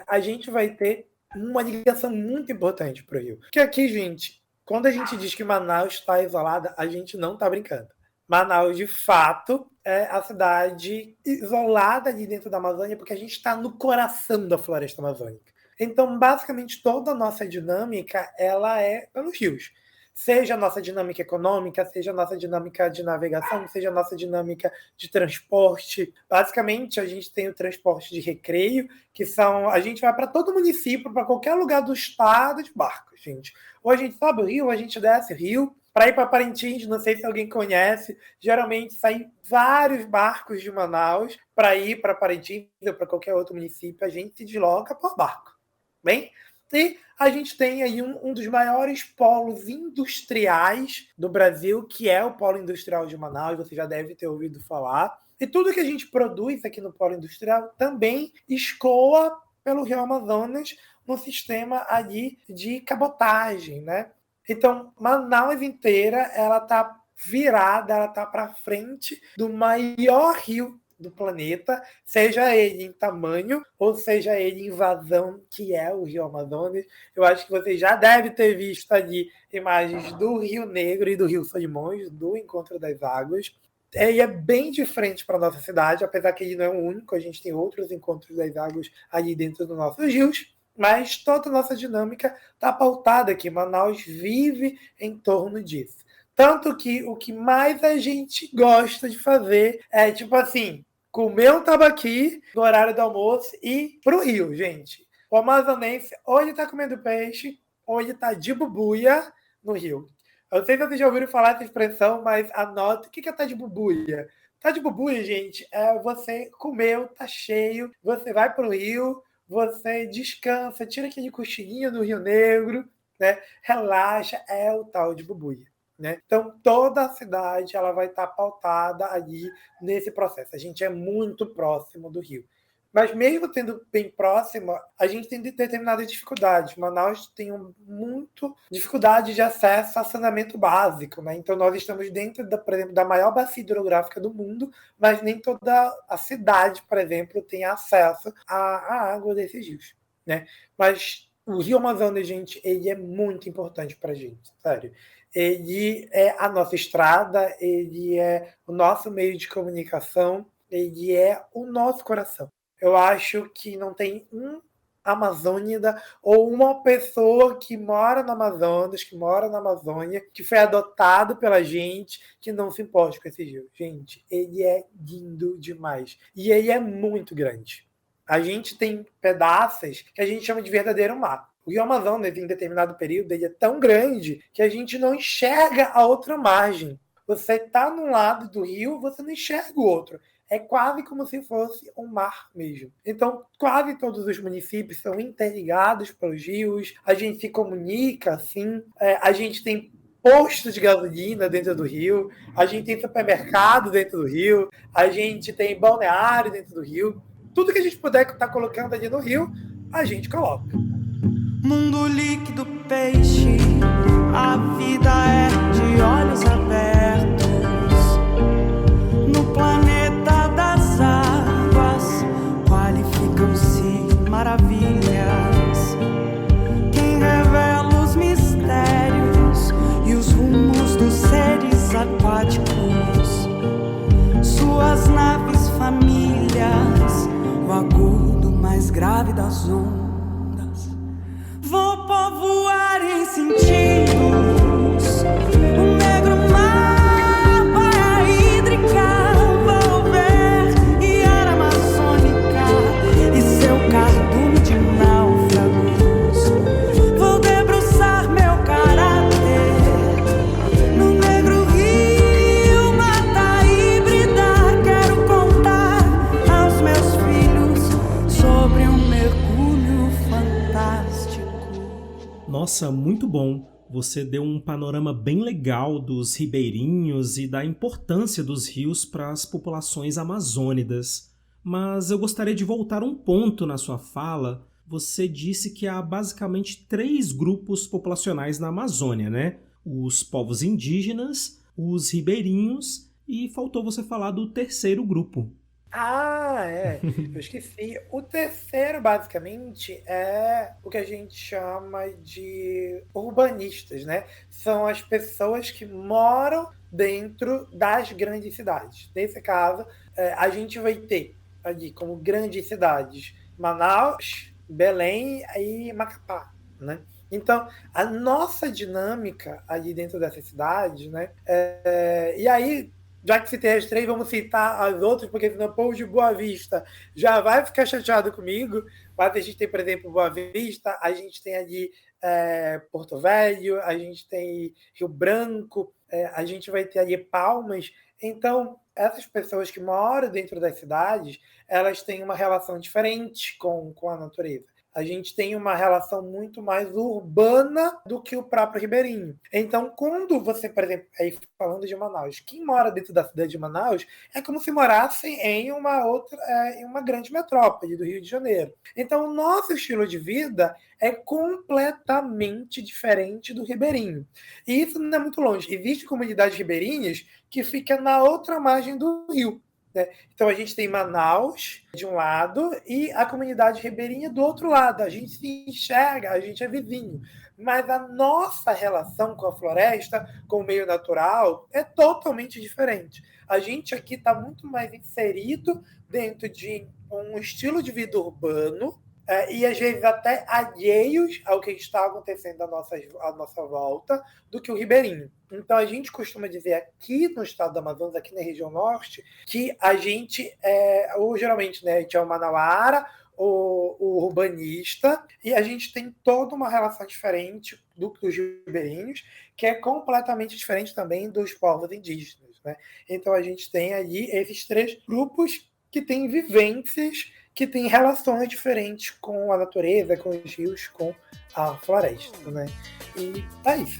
S2: A gente vai ter uma ligação muito importante para o Rio. Porque aqui, gente, quando a gente diz que Manaus está isolada, a gente não está brincando. Manaus, de fato, é a cidade isolada ali dentro da Amazônia, porque a gente está no coração da floresta amazônica. Então, basicamente, toda a nossa dinâmica ela é pelos rios. Seja a nossa dinâmica econômica, seja a nossa dinâmica de navegação, seja a nossa dinâmica de transporte. Basicamente, a gente tem o transporte de recreio, que são... A gente vai para todo município, para qualquer lugar do estado de barco, gente. Ou a gente sobe o rio, ou a gente desce o rio. Para ir para Parintins, não sei se alguém conhece, geralmente saem vários barcos de Manaus para ir para Parintins ou para qualquer outro município. A gente se desloca por barco. Bem? E a gente tem aí um dos maiores polos industriais do Brasil, que é o Polo Industrial de Manaus, você já deve ter ouvido falar. E tudo que a gente produz aqui no Polo Industrial também escoa pelo Rio Amazonas no sistema ali de cabotagem, né? Então, Manaus inteira, ela está virada, ela está para frente do maior rio do planeta, seja ele em tamanho ou seja ele em vazão, que é o Rio Amazonas. Eu acho que você já deve ter visto ali imagens do Rio Negro e do Rio Solimões, do Encontro das Águas. E é bem diferente para a nossa cidade, apesar que ele não é o único, a gente tem outros encontros das águas ali dentro dos nossos rios. Mas toda a nossa dinâmica está pautada aqui. Manaus vive em torno disso. Tanto que o que mais a gente gosta de fazer é, tipo assim, comer um tambaqui no horário do almoço e ir pro Rio, gente. O amazonense ou ele está comendo peixe, ou ele está de bubuia no rio. Eu não sei se vocês já ouviram falar essa expressão, mas anota o que é estar de bubuia. Tá de bubuia, gente, é você comeu, tá cheio, você vai pro rio, você descansa, tira aquele cochilinho no Rio Negro, né? Relaxa, é o tal de bubuia. Né? Então, toda a cidade ela vai estar pautada ali nesse processo. A gente é muito próximo do rio. Mas mesmo tendo bem próximo, a gente tem determinadas dificuldades. Manaus tem muito dificuldade de acesso a saneamento básico, né? Então nós estamos dentro, por exemplo, da maior bacia hidrográfica do mundo, mas nem toda a cidade, por exemplo, tem acesso à água desses rios, né? Mas o Rio Amazonas, gente, ele é muito importante para a gente, sério. Ele é a nossa estrada, ele é o nosso meio de comunicação, ele é o nosso coração. Eu acho que não tem um amazônida ou uma pessoa que mora no Amazonas, que mora na Amazônia, que foi adotado pela gente, que não se importa com esse rio. Gente, ele é lindo demais. E ele é muito grande. A gente tem pedaços que a gente chama de verdadeiro mar. O Rio Amazonas, em determinado período, ele é tão grande que a gente não enxerga a outra margem. Você está num lado do rio, você não enxerga o outro. É quase como se fosse um mar mesmo. Então, quase todos os municípios são interligados pelos rios, a gente se comunica, assim, a gente tem postos de gasolina dentro do rio, a gente tem supermercado dentro do rio, a gente tem balneário dentro do rio. Tudo que a gente puder estar colocando ali no rio, a gente coloca.
S7: Mundo líquido, peixe, a vida é de olhos abertos. No planeta das águas qualificam-se maravilhas. Quem revela os mistérios e os rumos dos seres aquáticos, suas naves famílias, o agudo mais grave das ondas. Vou povoar em sentidos o negro mar, baía hídrica, vou ver Iara amazônica e seu cardume de náufragos. Vou debruçar meu caráter no negro rio, mata híbrida. Quero contar aos meus filhos sobre um mergulho fantástico.
S1: Nossa, muito bom! Você deu um panorama bem legal dos ribeirinhos e da importância dos rios para as populações amazônidas. Mas eu gostaria de voltar um ponto na sua fala. Você disse que há basicamente 3 grupos populacionais na Amazônia, né? Os povos indígenas, os ribeirinhos e faltou você falar do terceiro grupo.
S2: Eu esqueci. O terceiro, basicamente, é o que a gente chama de urbanistas, né? São as pessoas que moram dentro das grandes cidades. Nesse caso, a gente vai ter ali como grandes cidades Manaus, Belém e Macapá, né? Então, a nossa dinâmica ali dentro dessas cidades, né? E aí, já que citei as 3, vamos citar as outras, porque senão o povo de Boa Vista já vai ficar chateado comigo. Mas a gente tem, por exemplo, Boa Vista, a gente tem ali Porto Velho, a gente tem Rio Branco, a gente vai ter ali Palmas. Então, essas pessoas que moram dentro das cidades, elas têm uma relação diferente com a natureza. A gente tem uma relação muito mais urbana do que o próprio ribeirinho. Então, quando você, por exemplo, aí falando de Manaus, quem mora dentro da cidade de Manaus é como se morasse em em uma grande metrópole do Rio de Janeiro. Então, o nosso estilo de vida é completamente diferente do ribeirinho. E isso não é muito longe. Existem comunidades ribeirinhas que ficam na outra margem do rio. Então a gente tem Manaus de um lado e a comunidade ribeirinha do outro lado. A gente se enxerga, a gente é vizinho. Mas a nossa relação com a floresta, com o meio natural, é totalmente diferente. A gente aqui está muito mais inserido dentro de um estilo de vida urbano, e às vezes até alheios ao que está acontecendo à nossa volta, do que o ribeirinho. Então a gente costuma dizer aqui no estado do Amazonas, aqui na região norte, que a gente, ou geralmente, né, a gente é o manauara, o urbanista, e a gente tem toda uma relação diferente dos ribeirinhos, que é completamente diferente também dos povos indígenas, né? Então a gente tem aí esses 3 grupos que têm vivências, que têm relações diferentes com a natureza, com os rios, com a floresta, né? E é isso.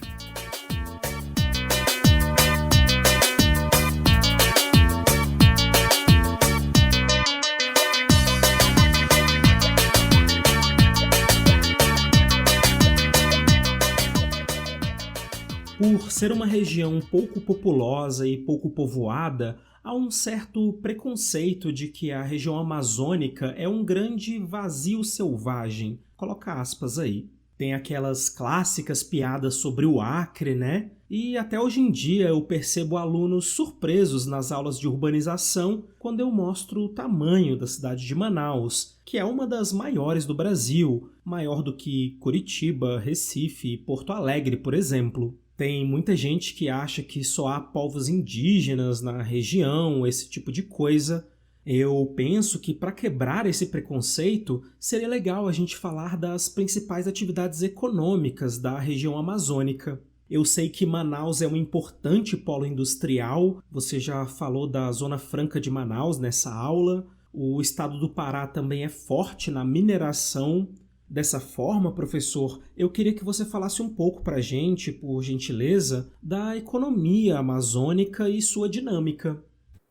S1: Por ser uma região pouco populosa e pouco povoada, há um certo preconceito de que a região amazônica é um grande vazio selvagem. Coloca aspas aí. Tem aquelas clássicas piadas sobre o Acre, né? E até hoje em dia eu percebo alunos surpresos nas aulas de urbanização quando eu mostro o tamanho da cidade de Manaus, que é uma das maiores do Brasil, maior do que Curitiba, Recife e Porto Alegre, por exemplo. Tem muita gente que acha que só há povos indígenas na região, esse tipo de coisa. Eu penso que para quebrar esse preconceito, seria legal a gente falar das principais atividades econômicas da região amazônica. Eu sei que Manaus é um importante polo industrial, você já falou da Zona Franca de Manaus nessa aula. O estado do Pará também é forte na mineração. Dessa forma, professor, eu queria que você falasse um pouco para a gente, por gentileza, da economia amazônica e sua dinâmica.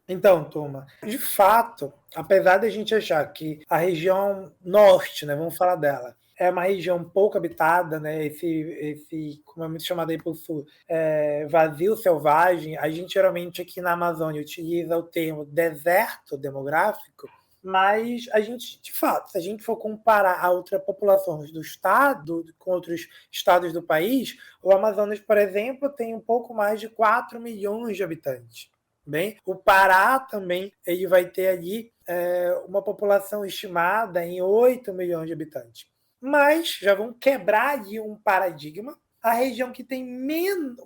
S2: Então, turma, de fato, apesar de a gente achar que a região norte, né, vamos falar dela, é uma região pouco habitada, né, esse como é muito chamado aí pelo sul, vazio selvagem, a gente geralmente aqui na Amazônia utiliza o termo deserto demográfico, mas a gente, de fato, se a gente for comparar a outras populações do estado com outros estados do país, o Amazonas, por exemplo, tem um pouco mais de 4 milhões de habitantes. Bem, o Pará também ele vai ter ali uma população estimada em 8 milhões de habitantes. Mas já vão quebrar ali um paradigma. A região que tem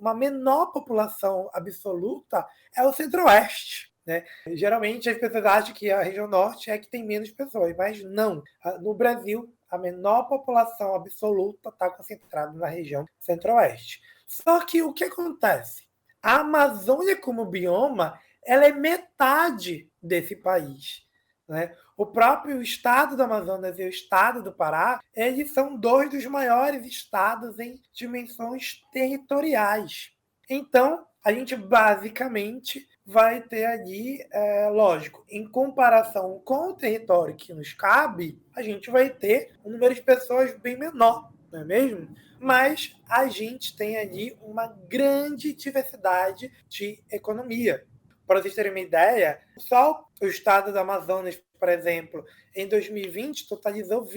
S2: uma menor população absoluta é o Centro-Oeste. Né? Geralmente as pessoas acham que a região norte é que tem menos pessoas, mas não. No Brasil, a menor população absoluta está concentrada na região Centro-Oeste. Só que o que acontece? A Amazônia como bioma, ela é metade desse país. Né? O próprio estado do Amazonas e o estado do Pará, eles são 2 dos maiores estados em dimensões territoriais. Então, a gente basicamente vai ter ali, lógico, em comparação com o território que nos cabe, a gente vai ter um número de pessoas bem menor, não é mesmo? Mas a gente tem ali uma grande diversidade de economia. Para vocês terem uma ideia, só o estado do Amazonas, por exemplo, em 2020 totalizou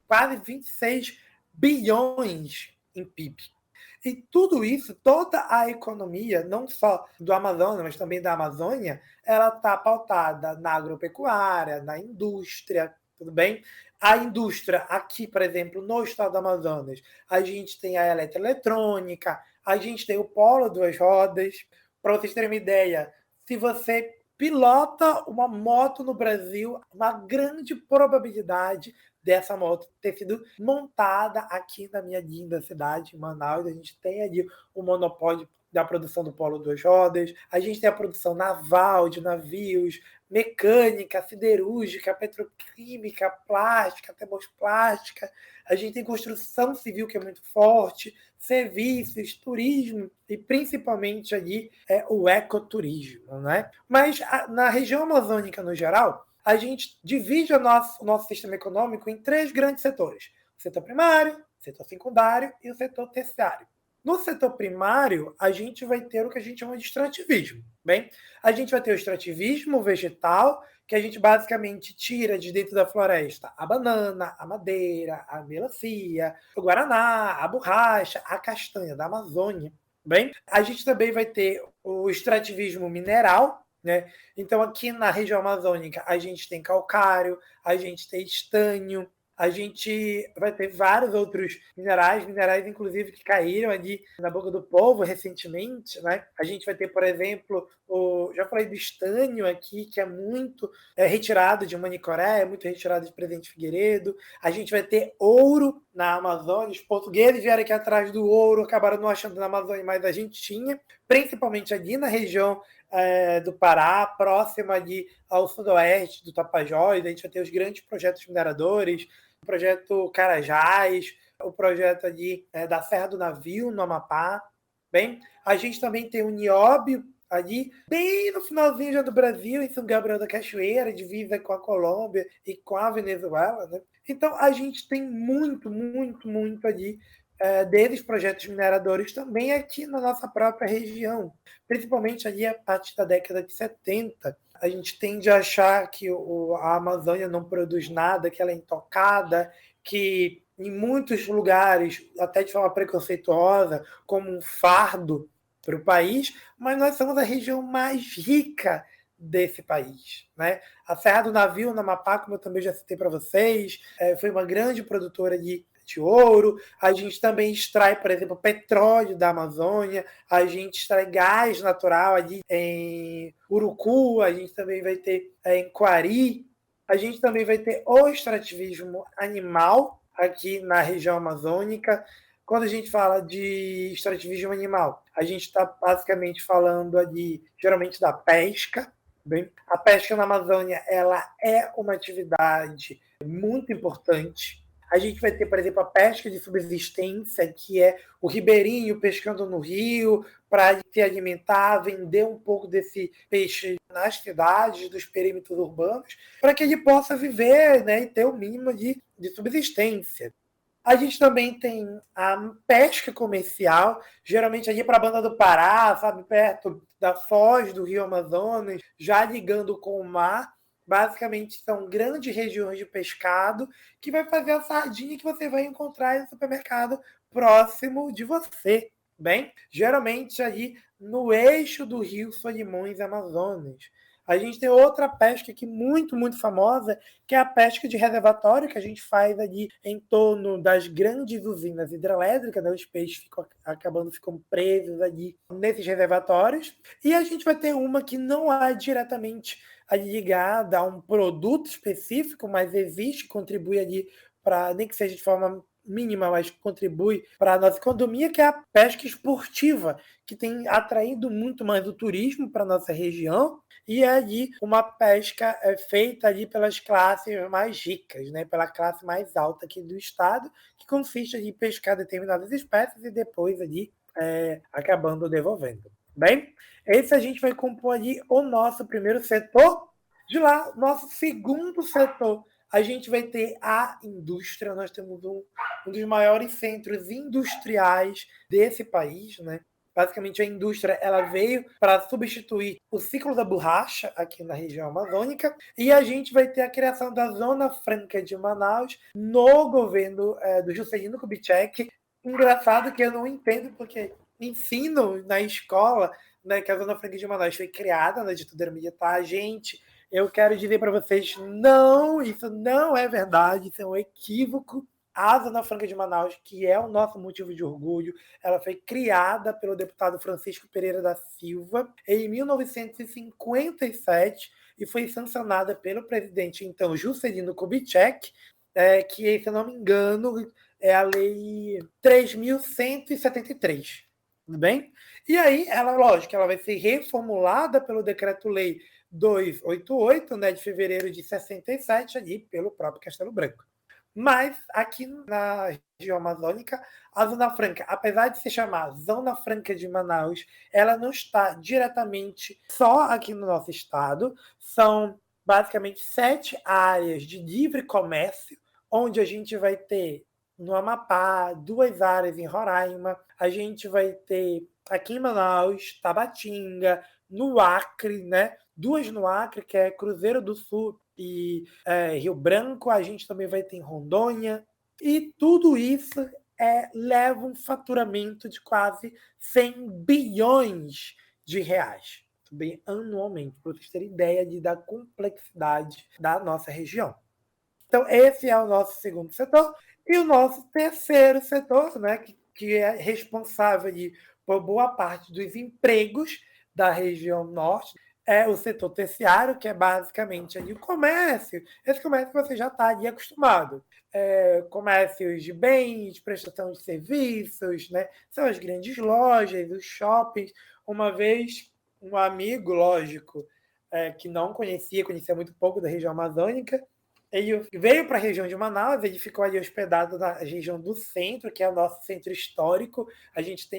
S2: quase 26 bilhões em PIB. E tudo isso, toda a economia, não só do Amazonas, mas também da Amazônia, ela está pautada na agropecuária, na indústria, tudo bem? A indústria aqui, por exemplo, no estado do Amazonas, a gente tem a eletroeletrônica, a gente tem o polo duas rodas. Para vocês terem uma ideia, se você pilota uma moto no Brasil, uma grande probabilidade dessa moto ter sido montada aqui na minha linda cidade, em Manaus. A gente tem ali o monopólio da produção do polo duas rodas, a gente tem a produção naval de navios, mecânica, siderúrgica, petroquímica, plástica, termoplástica, a gente tem construção civil que é muito forte, serviços, turismo e principalmente ali o ecoturismo, né? Mas na região amazônica no geral, a gente divide o nosso sistema econômico em 3 grandes setores: o setor primário, o setor secundário e o setor terciário. No setor primário, a gente vai ter o que a gente chama de extrativismo. Bem, a gente vai ter o extrativismo vegetal, que a gente basicamente tira de dentro da floresta a banana, a madeira, a melancia, o guaraná, a borracha, a castanha da Amazônia. Bem, a gente também vai ter o extrativismo mineral, né? Então, aqui na região amazônica, a gente tem calcário, a gente tem estânio, A gente vai ter vários outros minerais inclusive que caíram ali na boca do povo recentemente, né? A gente vai ter, por exemplo, já falei do estânio aqui, que é muito retirado de Manicoré, é muito retirado de Presidente Figueiredo. A gente vai ter ouro na Amazônia. Os portugueses vieram aqui atrás do ouro, acabaram não achando na Amazônia, mas a gente tinha, principalmente ali na região do Pará, próxima ali ao sudoeste do Tapajós. A gente vai ter os grandes projetos mineradores, o projeto Carajás, o projeto ali da Serra do Navio, no Amapá. Bem, a gente também tem o Nióbio, ali, bem no finalzinho já do Brasil, em São Gabriel da Cachoeira, divisa com a Colômbia e com a Venezuela, né? Então, a gente tem muito, muito, muito ali desses projetos mineradores também aqui na nossa própria região, principalmente ali a partir da década de 70. A gente tende a achar que a Amazônia não produz nada, que ela é intocada, que em muitos lugares, até de forma preconceituosa, como um fardo para o país, mas nós somos a região mais rica desse país, né? A Serra do Navio, no Amapá, como eu também já citei para vocês, foi uma grande produtora de ouro. A gente também extrai, por exemplo, petróleo da Amazônia, a gente extrai gás natural ali em Urucu, a gente também vai ter em Coari, a gente também vai ter o extrativismo animal aqui na região amazônica. Quando a gente fala de extrativismo animal, a gente está basicamente falando ali, geralmente, da pesca. Bem, a pesca na Amazônia ela é uma atividade muito importante. A gente vai ter, por exemplo, a pesca de subsistência, que é o ribeirinho pescando no rio para se alimentar, vender um pouco desse peixe nas cidades, dos perímetros urbanos, para que ele possa viver, né, e ter o mínimo de subsistência. A gente também tem a pesca comercial, geralmente ali para a Banda do Pará, sabe, perto da foz do Rio Amazonas, já ligando com o mar. Basicamente, são grandes regiões de pescado que vai fazer a sardinha que você vai encontrar no supermercado próximo de você. Bem, geralmente ali no eixo do Rio Solimões Amazonas. A gente tem outra pesca aqui muito, muito famosa, que é a pesca de reservatório, que a gente faz ali em torno das grandes usinas hidrelétricas, né? Os peixes ficam presos ali nesses reservatórios. E a gente vai ter uma que não é diretamente ligada a um produto específico, mas existe, contribui ali para, nem que seja de forma mínima, mas contribui para a nossa economia, que é a pesca esportiva, que tem atraído muito mais o turismo para a nossa região, e é ali uma pesca feita ali pelas classes mais ricas, né? Pela classe mais alta aqui do estado, que consiste em pescar determinadas espécies e depois ali acabando devolvendo. Bem, esse a gente vai compor ali o nosso primeiro setor. De lá, nosso segundo setor, a gente vai ter a indústria. Nós temos um dos maiores centros industriais desse país, né? Basicamente, a indústria ela veio para substituir o ciclo da borracha aqui na região amazônica, e a gente vai ter a criação da Zona Franca de Manaus no governo do Juscelino Kubitschek. Engraçado que eu não entendo, porque ensino na escola, né, que a Zona Franca de Manaus foi criada na ditadura militar. Gente, eu quero dizer para vocês, não, isso não é verdade, isso é um equívoco. A Zona Franca de Manaus, que é o nosso motivo de orgulho, ela foi criada pelo deputado Francisco Pereira da Silva em 1957 e foi sancionada pelo presidente, então, Juscelino Kubitschek, que, se eu não me engano, é a Lei 3.173. Tudo bem? E aí, lógico, ela vai ser reformulada pelo Decreto-Lei 288, né, de fevereiro de 67, ali pelo próprio Castelo Branco. Mas aqui na região amazônica, a Zona Franca, apesar de se chamar Zona Franca de Manaus, ela não está diretamente só aqui no nosso estado. São basicamente 7 áreas de livre comércio, onde a gente vai ter no Amapá, 2 áreas em Roraima, a gente vai ter aqui em Manaus, Tabatinga, no Acre, né? 2 no Acre, que é Cruzeiro do Sul e Rio Branco, a gente também vai ter em Rondônia, e tudo isso leva um faturamento de quase 100 bilhões de reais, também anualmente, para vocês terem ideia da complexidade da nossa região. Então, esse é o nosso segundo setor. E o nosso terceiro setor, né, que é responsável ali por boa parte dos empregos da região norte, é o setor terciário, que é basicamente ali o comércio. Esse comércio que você já está ali acostumado. Comércios de bens, prestação de serviços, né? São as grandes lojas, os shoppings. Uma vez, um amigo, lógico, que não conhecia muito pouco da região amazônica, ele veio para a região de Manaus, ele ficou ali hospedado na região do centro, que é o nosso centro histórico. A gente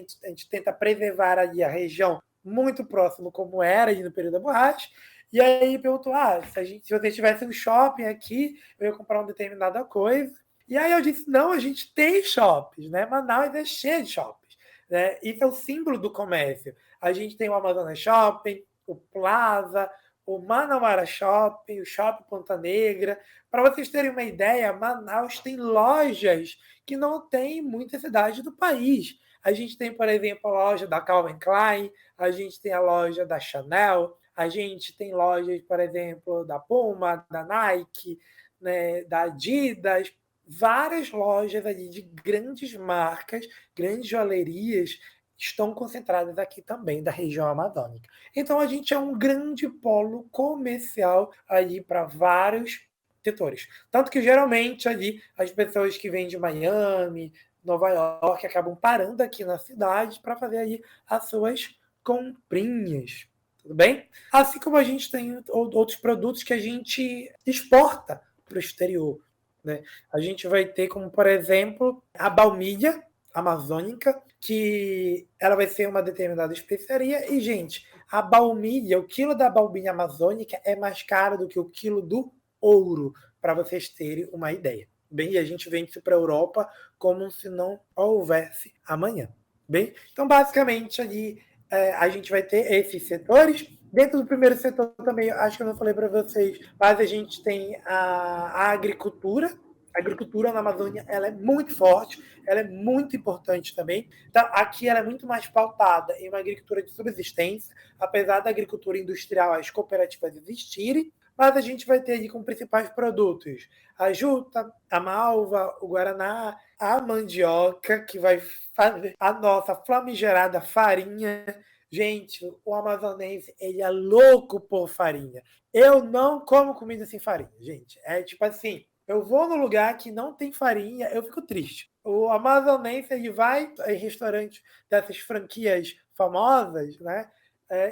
S2: tenta preservar ali a região muito próximo como era ali no período da borracha. E aí perguntou, se você tivesse um shopping aqui, eu ia comprar uma determinada coisa. E aí eu disse, não, a gente tem shoppings, né? Manaus é cheio de shoppings, né? Isso é o símbolo do comércio. A gente tem o Amazonas Shopping, o Plaza, o Manauara Shopping, o Shopping Ponta Negra. Para vocês terem uma ideia, Manaus tem lojas que não tem em muita cidade do país. A gente tem, por exemplo, a loja da Calvin Klein, a gente tem a loja da Chanel, a gente tem lojas, por exemplo, da Puma, da Nike, né, da Adidas, várias lojas ali de grandes marcas, grandes joalherias, estão concentradas aqui também da região amazônica. Então, a gente é um grande polo comercial ali para vários setores. Tanto que, geralmente, ali, as pessoas que vêm de Miami, Nova York, acabam parando aqui na cidade para fazer aí as suas comprinhas. Tudo bem? Assim como a gente tem outros produtos que a gente exporta para o exterior, né? A gente vai ter como, por exemplo, a baunilha amazônica, que ela vai ser uma determinada especiaria. E, gente, a baunilha, o quilo da baunilha amazônica é mais caro do que o quilo do ouro, para vocês terem uma ideia. Bem, e a gente vende isso para a Europa como se não houvesse amanhã. Bem, então, basicamente, ali a gente vai ter esses setores. Dentro do primeiro setor também, acho que eu não falei para vocês, mas a gente tem a agricultura. A agricultura na Amazônia ela é muito forte, ela é muito importante também. Então, aqui ela é muito mais pautada em uma agricultura de subsistência, apesar da agricultura industrial, as cooperativas existirem, mas a gente vai ter ali como principais produtos a juta, a malva, o guaraná, a mandioca, que vai fazer a nossa famigerada farinha. Gente, o amazonense, ele é louco por farinha. Eu não como comida sem farinha, gente. É tipo assim, eu vou num lugar que não tem farinha, eu fico triste. O amazonense, ele vai em restaurante dessas franquias famosas, né?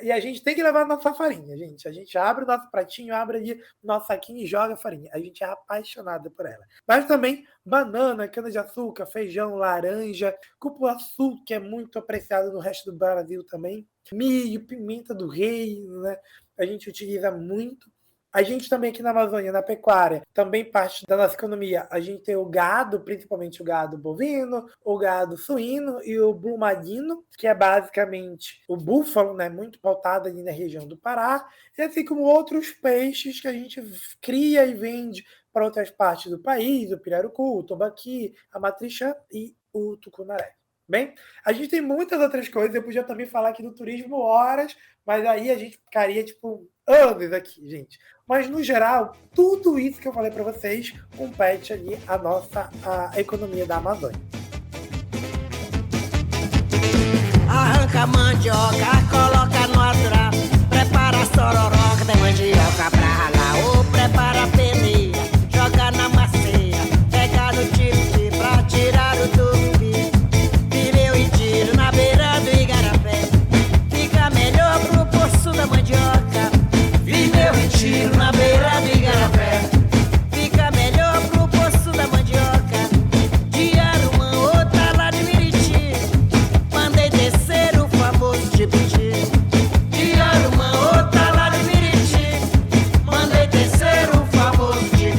S2: E a gente tem que levar a nossa farinha, gente. A gente abre o nosso pratinho, abre ali o nosso saquinho e joga a farinha. A gente é apaixonado por ela. Mas também banana, cana-de-açúcar, feijão, laranja, cupuaçu, que é muito apreciado no resto do Brasil também. Milho, pimenta do reino, né? A gente utiliza muito. A gente também aqui na Amazônia, na pecuária, também parte da nossa economia. A gente tem o gado, principalmente o gado bovino, o gado suíno e o brumadino, que é basicamente o búfalo, né, muito pautado ali na região do Pará, e assim como outros peixes que a gente cria e vende para outras partes do país, o pirarucu, o tambaqui, a matrixã e o tucunaré. Bem, a gente tem muitas outras coisas, eu podia também falar aqui do turismo horas, mas aí a gente ficaria, anos aqui, gente. Mas, no geral, tudo isso que eu falei para vocês compete ali a economia da Amazônia.
S6: Arranca a mandioca, coloca no atrás, prepara a sororoca de mandioca pra ralar, ou prepara a peneira, joga na macieira, pega no tipi pra tirar o tupi, pireu e tiro na beira do igarapé, fica melhor pro poço da mandioca, viveu e tiro na beira do igarapé, fica melhor pro poço da mandioca, de Arumã, outra lá de Miriti, mandei descer o famoso tipiti, de Arumã, outra lá de Miriti, mandei descer o famoso tipiti.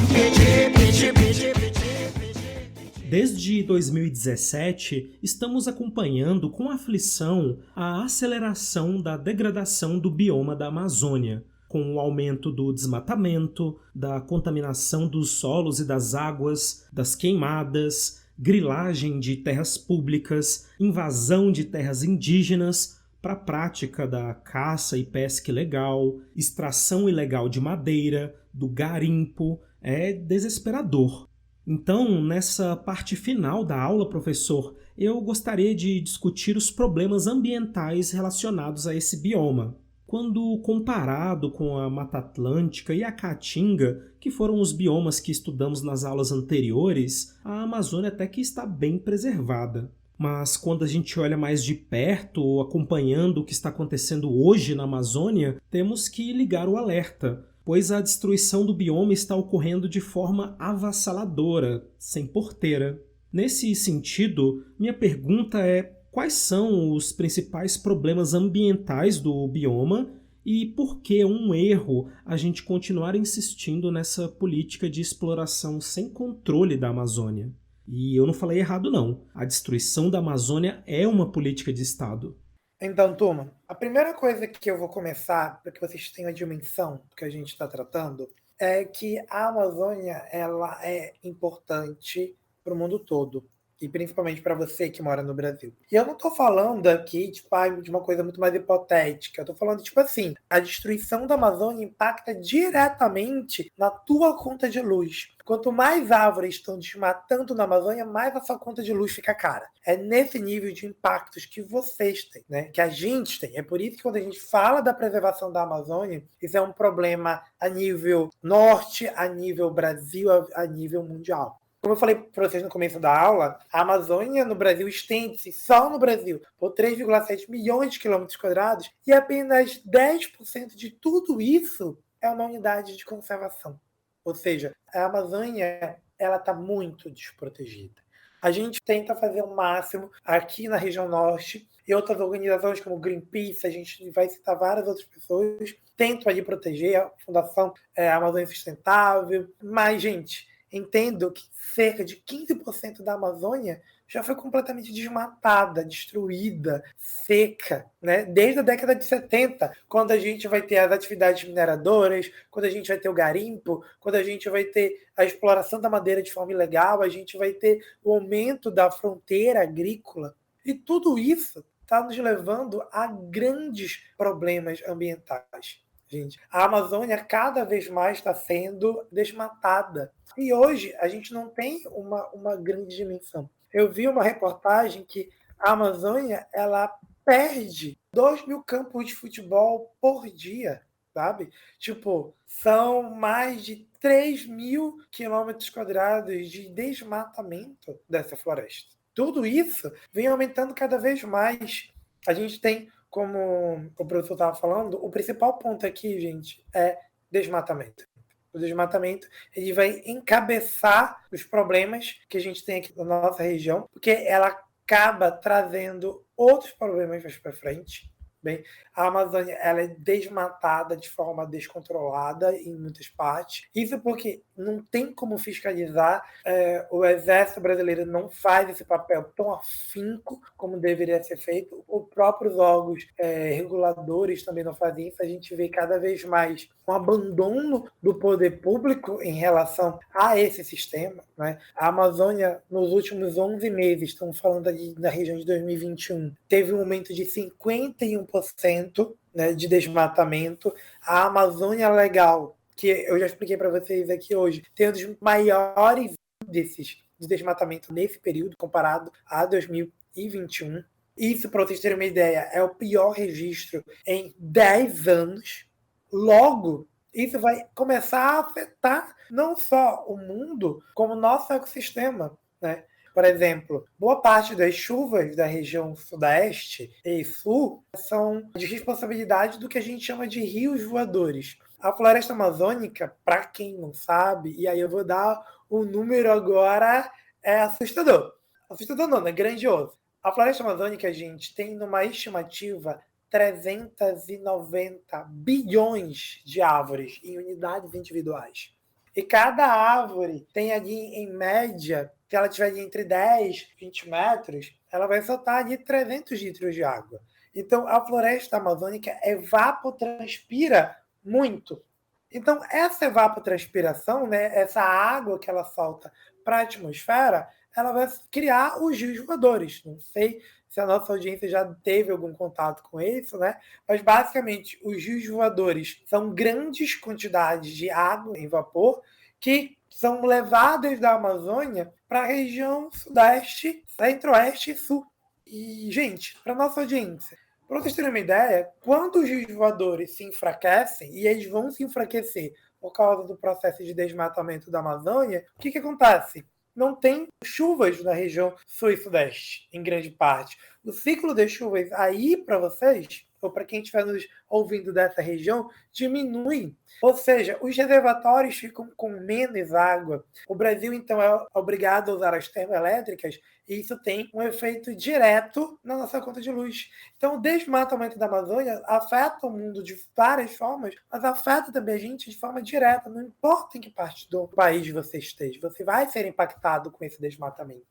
S1: Desde 2017, estamos acompanhando com aflição a aceleração da degradação do bioma da Amazônia, com o aumento do desmatamento, da contaminação dos solos e das águas, das queimadas, grilagem de terras públicas, invasão de terras indígenas para a prática da caça e pesca ilegal, extração ilegal de madeira, do garimpo, É desesperador. Então, nessa parte final da aula, professor, eu gostaria de discutir os problemas ambientais relacionados a esse bioma. Quando comparado com a Mata Atlântica e a Caatinga, que foram os biomas que estudamos nas aulas anteriores, a Amazônia até que está bem preservada. Mas quando a gente olha mais de perto, acompanhando o que está acontecendo hoje na Amazônia, temos que ligar o alerta, pois a destruição do bioma está ocorrendo de forma avassaladora, sem porteira. Nesse sentido, minha pergunta é: quais são os principais problemas ambientais do bioma e por que é um erro a gente continuar insistindo nessa política de exploração sem controle da Amazônia? E eu não falei errado, não. A destruição da Amazônia é uma política de Estado.
S2: Então, turma, a primeira coisa que eu vou começar, para que vocês tenham a dimensão do que a gente está tratando, é que a Amazônia ela é importante para o mundo todo. E principalmente para você que mora no Brasil. E eu não estou falando aqui de uma coisa muito mais hipotética. Eu estou falando, assim, a destruição da Amazônia impacta diretamente na tua conta de luz. Quanto mais árvores estão desmatando na Amazônia, mais a sua conta de luz fica cara. É nesse nível de impactos que vocês têm, né? Que a gente tem. É por isso que quando a gente fala da preservação da Amazônia, isso é um problema a nível norte, a nível Brasil, a nível mundial. Como eu falei para vocês no começo da aula, a Amazônia no Brasil estende-se só no Brasil por 3,7 milhões de quilômetros quadrados e apenas 10% de tudo isso é uma unidade de conservação. Ou seja, a Amazônia está muito desprotegida. A gente tenta fazer o máximo aqui na região norte e outras organizações como Greenpeace, a gente vai citar várias outras pessoas, tentam ali proteger a Fundação Amazônia Sustentável, mas, gente, entendo que cerca de 15% da Amazônia já foi completamente desmatada, destruída, seca, né? Desde a década de 70, quando a gente vai ter as atividades mineradoras, quando a gente vai ter o garimpo, quando a gente vai ter a exploração da madeira de forma ilegal, a gente vai ter o aumento da fronteira agrícola. E tudo isso está nos levando a grandes problemas ambientais. Gente, a Amazônia cada vez mais está sendo desmatada. E hoje a gente não tem uma grande dimensão. Eu vi uma reportagem que a Amazônia ela perde 2.000 campos de futebol por dia, sabe? São mais de 3.000 quilômetros quadrados de desmatamento dessa floresta. Tudo isso vem aumentando cada vez mais. A gente tem, como o professor estava falando, o principal ponto aqui, gente, é desmatamento. O desmatamento ele vai encabeçar os problemas que a gente tem aqui na nossa região, porque ela acaba trazendo outros problemas mais para frente. Bem, a Amazônia ela é desmatada de forma descontrolada em muitas partes. Isso porque não tem como fiscalizar. O Exército Brasileiro não faz esse papel tão afinco como deveria ser feito. Os próprios órgãos reguladores também não fazem isso. A gente vê cada vez mais um abandono do poder público em relação a esse sistema, né? A Amazônia, nos últimos 11 meses, estamos falando ali na região de 2021, teve um aumento de 51%, né, de desmatamento. A Amazônia Legal, que eu já expliquei para vocês aqui hoje, tem um dos maiores índices de desmatamento nesse período, comparado a 2021. Isso, para vocês terem uma ideia, é o pior registro em 10 anos. Logo, isso vai começar a afetar não só o mundo, como o nosso ecossistema, né? Por exemplo, boa parte das chuvas da região sudeste e sul são de responsabilidade do que a gente chama de rios voadores. A floresta amazônica, para quem não sabe, e aí eu vou dar o número agora, é assustador. Assustador não, é grandioso. A floresta amazônica, gente, tem numa estimativa 390 bilhões de árvores em unidades individuais. E cada árvore tem ali, em média, se ela tiver entre 10 e 20 metros, ela vai soltar ali 300 litros de água. Então, a floresta amazônica evapotranspira muito. Então, essa evapotranspiração, né, essa água que ela solta para a atmosfera, ela vai criar os rios voadores. Não sei se a nossa audiência já teve algum contato com isso, né? Mas, basicamente, os rios voadores são grandes quantidades de água em vapor que são levadas da Amazônia para a região Sudeste, Centro-Oeste e Sul. E, gente, para nossa audiência, para vocês terem uma ideia, quando os rios voadores se enfraquecem, e eles vão se enfraquecer por causa do processo de desmatamento da Amazônia, o que acontece? Não tem chuvas na região sul e sudeste, em grande parte. O ciclo de chuvas aí para vocês, ou para quem estiver nos ouvindo dessa região, diminui. Ou seja, os reservatórios ficam com menos água. O Brasil, então, é obrigado a usar as termoelétricas e isso tem um efeito direto na nossa conta de luz. Então, o desmatamento da Amazônia afeta o mundo de várias formas, mas afeta também a gente de forma direta. Não importa em que parte do país você esteja, você vai ser impactado com esse desmatamento.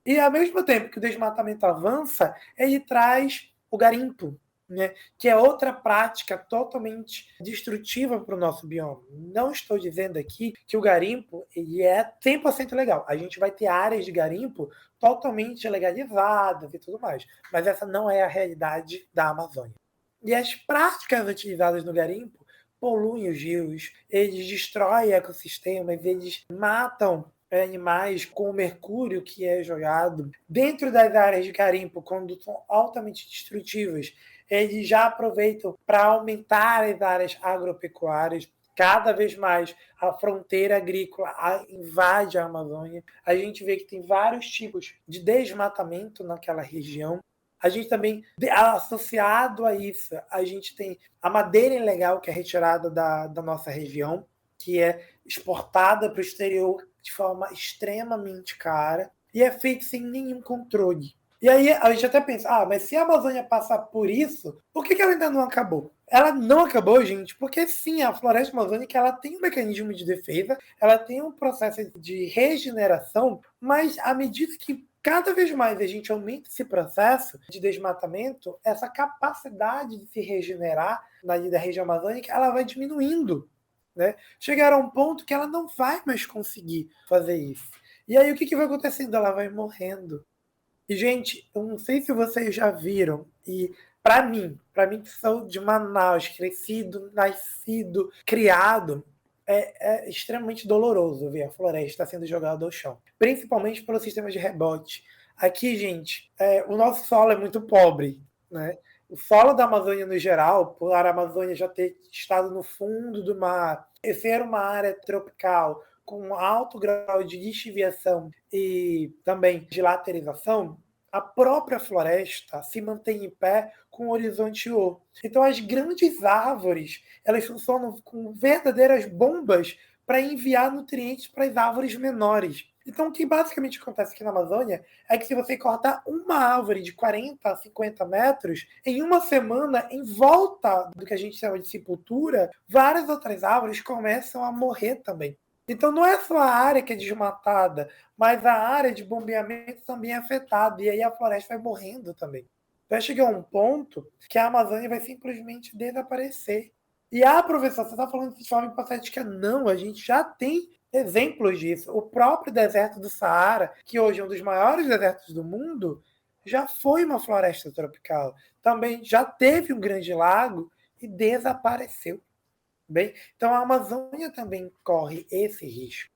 S2: E, ao mesmo tempo que o desmatamento avança, ele traz o garimpo, né, que é outra prática totalmente destrutiva para o nosso bioma. Não estou dizendo aqui que o garimpo ele é 100% legal. A gente vai ter áreas de garimpo totalmente legalizadas e tudo mais, mas essa não é a realidade da Amazônia. E as práticas utilizadas no garimpo poluem os rios, eles destroem ecossistemas, eles matam animais com o mercúrio que é jogado. Dentro das áreas de garimpo, quando são altamente destrutivas, eles já aproveitam para aumentar as áreas agropecuárias. Cada vez mais a fronteira agrícola invade a Amazônia. A gente vê que tem vários tipos de desmatamento naquela região. A gente também, associado a isso, a gente tem a madeira ilegal que é retirada da nossa região, que é exportada para o exterior de forma extremamente cara e é feito sem nenhum controle. E aí a gente até pensa, mas se a Amazônia passar por isso, por que ela ainda não acabou? Ela não acabou, gente, porque sim, a floresta amazônica ela tem um mecanismo de defesa, ela tem um processo de regeneração, mas à medida que cada vez mais a gente aumenta esse processo de desmatamento, essa capacidade de se regenerar da região amazônica, ela vai diminuindo, né? Chegar a um ponto que ela não vai mais conseguir fazer isso. E aí o que vai acontecendo? Ela vai morrendo. E, gente, eu não sei se vocês já viram, e para mim que sou de Manaus, crescido, nascido, criado, é extremamente doloroso ver a floresta sendo jogada ao chão, principalmente pelo sistema de rebote. Aqui, gente, o nosso solo é muito pobre, né? O solo da Amazônia, no geral, por a Amazônia já ter estado no fundo do mar, ser uma área tropical, com alto grau de lixiviação e também de laterização, a própria floresta se mantém em pé com o horizonte O. Então, as grandes árvores, elas funcionam com verdadeiras bombas para enviar nutrientes para as árvores menores. Então, o que basicamente acontece aqui na Amazônia é que se você cortar uma árvore de 40 a 50 metros, em uma semana, em volta do que a gente chama de sepultura, várias outras árvores começam a morrer também. Então, não é só a área que é desmatada, mas a área de bombeamento também é afetada, e aí a floresta vai morrendo também. Vai chegar um ponto que a Amazônia vai simplesmente desaparecer. E, professor, você está falando de forma hipotética? Não, a gente já tem exemplos disso. O próprio deserto do Saara, que hoje é um dos maiores desertos do mundo, já foi uma floresta tropical. Também já teve um grande lago e desapareceu. Bem, então a Amazônia também corre esse risco.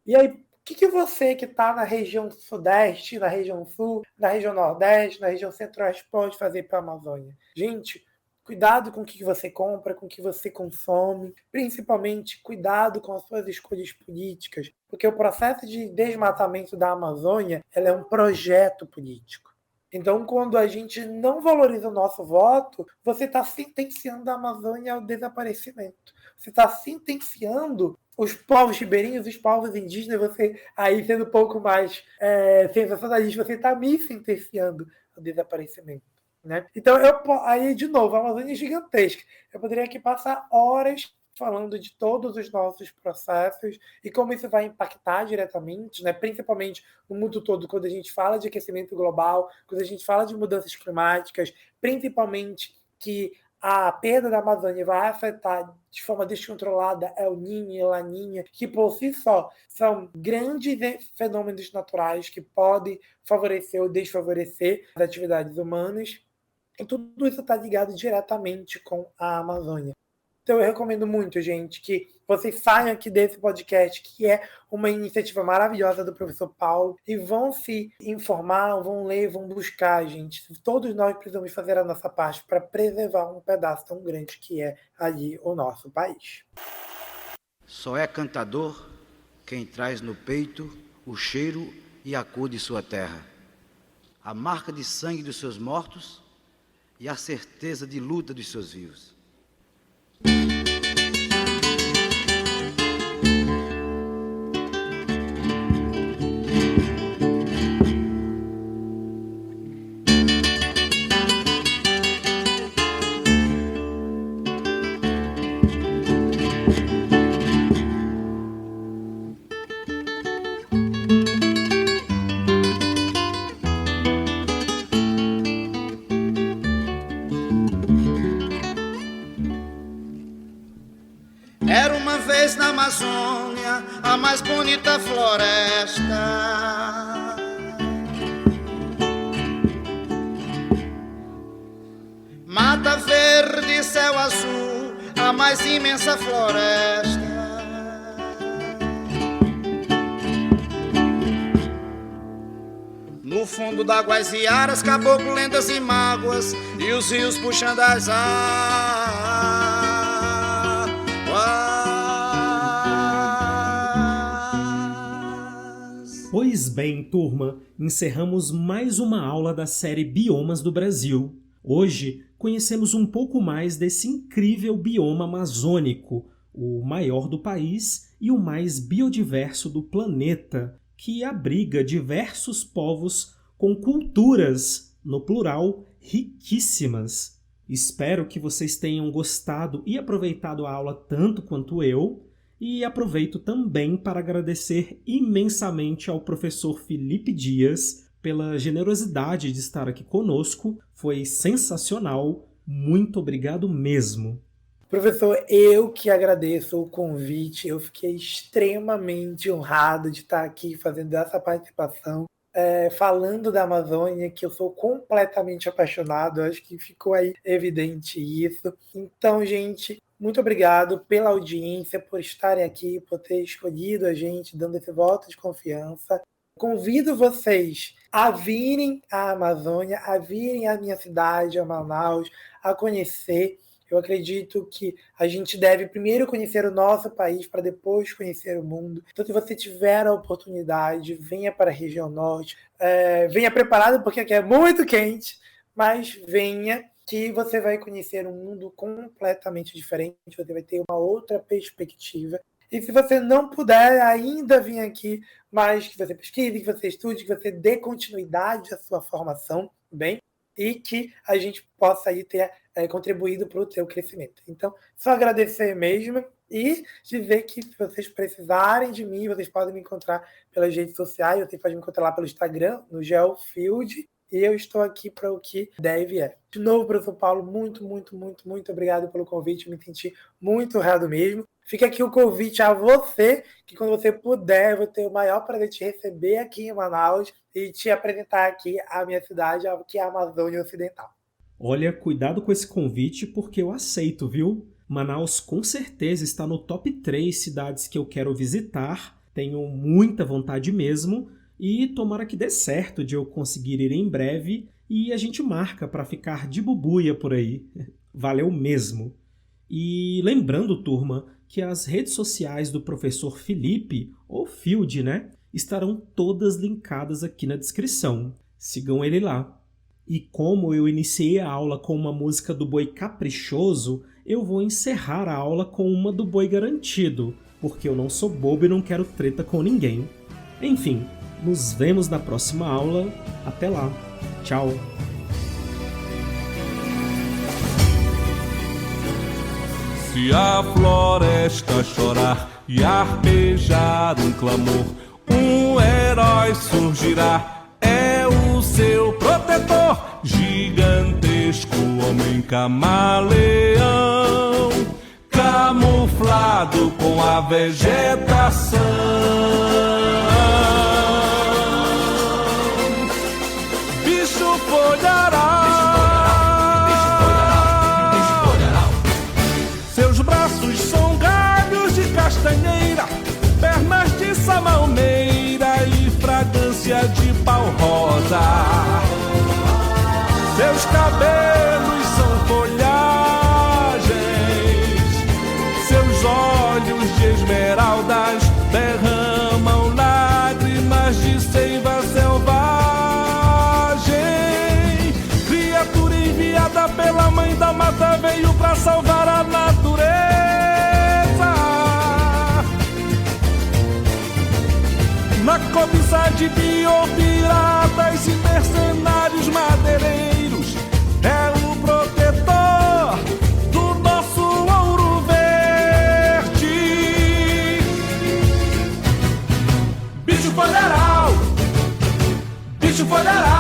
S2: E aí, o que você que está na região sudeste, na região sul, na região nordeste, na região centro-oeste pode fazer para a Amazônia? Gente, cuidado com o que você compra, com o que você consome, principalmente cuidado com as suas escolhas políticas, porque o processo de desmatamento da Amazônia é um projeto político. Então, quando a gente não valoriza o nosso voto, você está sentenciando a Amazônia ao desaparecimento. Você está sentenciando os povos ribeirinhos, os povos indígenas, você aí sendo um pouco mais sensacionalista, você está me sentenciando ao desaparecimento. Né? Então, aí, de novo, a Amazônia é gigantesca. Eu poderia aqui passar horas falando de todos os nossos processos e como isso vai impactar diretamente, né? Principalmente no mundo todo, quando a gente fala de aquecimento global, quando a gente fala de mudanças climáticas, principalmente que a perda da Amazônia vai afetar de forma descontrolada El Niño e Laninha, que por si só são grandes fenômenos naturais que podem favorecer ou desfavorecer as atividades humanas. E tudo isso está ligado diretamente com a Amazônia. Então eu recomendo muito, gente, que vocês saiam aqui desse podcast, que é uma iniciativa maravilhosa do professor Paulo, e vão se informar, vão ler, vão buscar, gente. Todos nós precisamos fazer a nossa parte para preservar um pedaço tão grande que é ali o nosso país.
S8: Só é cantador quem traz no peito o cheiro e a cor de sua terra, a marca de sangue dos seus mortos e a certeza de luta dos seus vivos.
S9: Era uma vez na Amazônia a mais bonita floresta. Mata verde, céu azul, a mais imensa floresta. No fundo d'águas e aras, caboclo, lendas e mágoas, e os rios puxando as águas.
S1: Pois bem, turma, encerramos mais uma aula da série Biomas do Brasil. Hoje conhecemos um pouco mais desse incrível bioma amazônico, o maior do país e o mais biodiverso do planeta, que abriga diversos povos com culturas, no plural, riquíssimas. Espero que vocês tenham gostado e aproveitado a aula tanto quanto eu, e aproveito também para agradecer imensamente ao professor Felipe Dias pela generosidade de estar aqui conosco. Foi sensacional. Muito obrigado mesmo.
S2: Professor, eu que agradeço o convite. Eu fiquei extremamente honrado de estar aqui fazendo essa participação, falando da Amazônia, que eu sou completamente apaixonado. Acho que ficou aí evidente isso. Então, gente, muito obrigado pela audiência, por estarem aqui, por ter escolhido a gente, dando esse voto de confiança. Convido vocês a virem à Amazônia, a virem à minha cidade, a Manaus, a conhecer. Eu acredito que a gente deve primeiro conhecer o nosso país para depois conhecer o mundo. Então, se você tiver a oportunidade, venha para a região norte. Venha preparado, porque aqui é muito quente, mas venha, que você vai conhecer um mundo completamente diferente, você vai ter uma outra perspectiva. E se você não puder ainda vir aqui, mas que você pesquise, que você estude, que você dê continuidade à sua formação, bem? E que a gente possa aí ter contribuído para o seu crescimento. Então, só agradecer mesmo e dizer que se vocês precisarem de mim, vocês podem me encontrar pelas redes sociais, vocês podem me encontrar lá pelo Instagram, no Geofield, e eu estou aqui para o que deve é. De novo, professor Paulo, muito obrigado pelo convite, me senti muito honrado mesmo. Fica aqui o convite a você, que quando você puder, eu vou ter o maior prazer de te receber aqui em Manaus e te apresentar aqui a minha cidade, que é a Amazônia Ocidental.
S1: Olha, cuidado com esse convite, porque eu aceito, viu? Manaus com certeza está no top 3 cidades que eu quero visitar, tenho muita vontade mesmo, e tomara que dê certo de eu conseguir ir em breve e a gente marca para ficar de bubuia por aí. Valeu mesmo! E lembrando, turma, que as redes sociais do professor Felipe, ou Field, né, estarão todas linkadas aqui na descrição. Sigam ele lá. E como eu iniciei a aula com uma música do Boi Caprichoso, eu vou encerrar a aula com uma do Boi Garantido, porque eu não sou bobo e não quero treta com ninguém. Enfim, nos vemos na próxima aula. Até lá. Tchau.
S4: Se a floresta chorar e arpejar um clamor, um herói surgirá, é o seu protetor, gigantesco homem camaleão, camuflado com a vegetação. Bicho folhará, seus braços salvar a natureza. Na cobiça de biopiratas e mercenários madeireiros, é o protetor do nosso ouro verde. Bicho federal, bicho federal.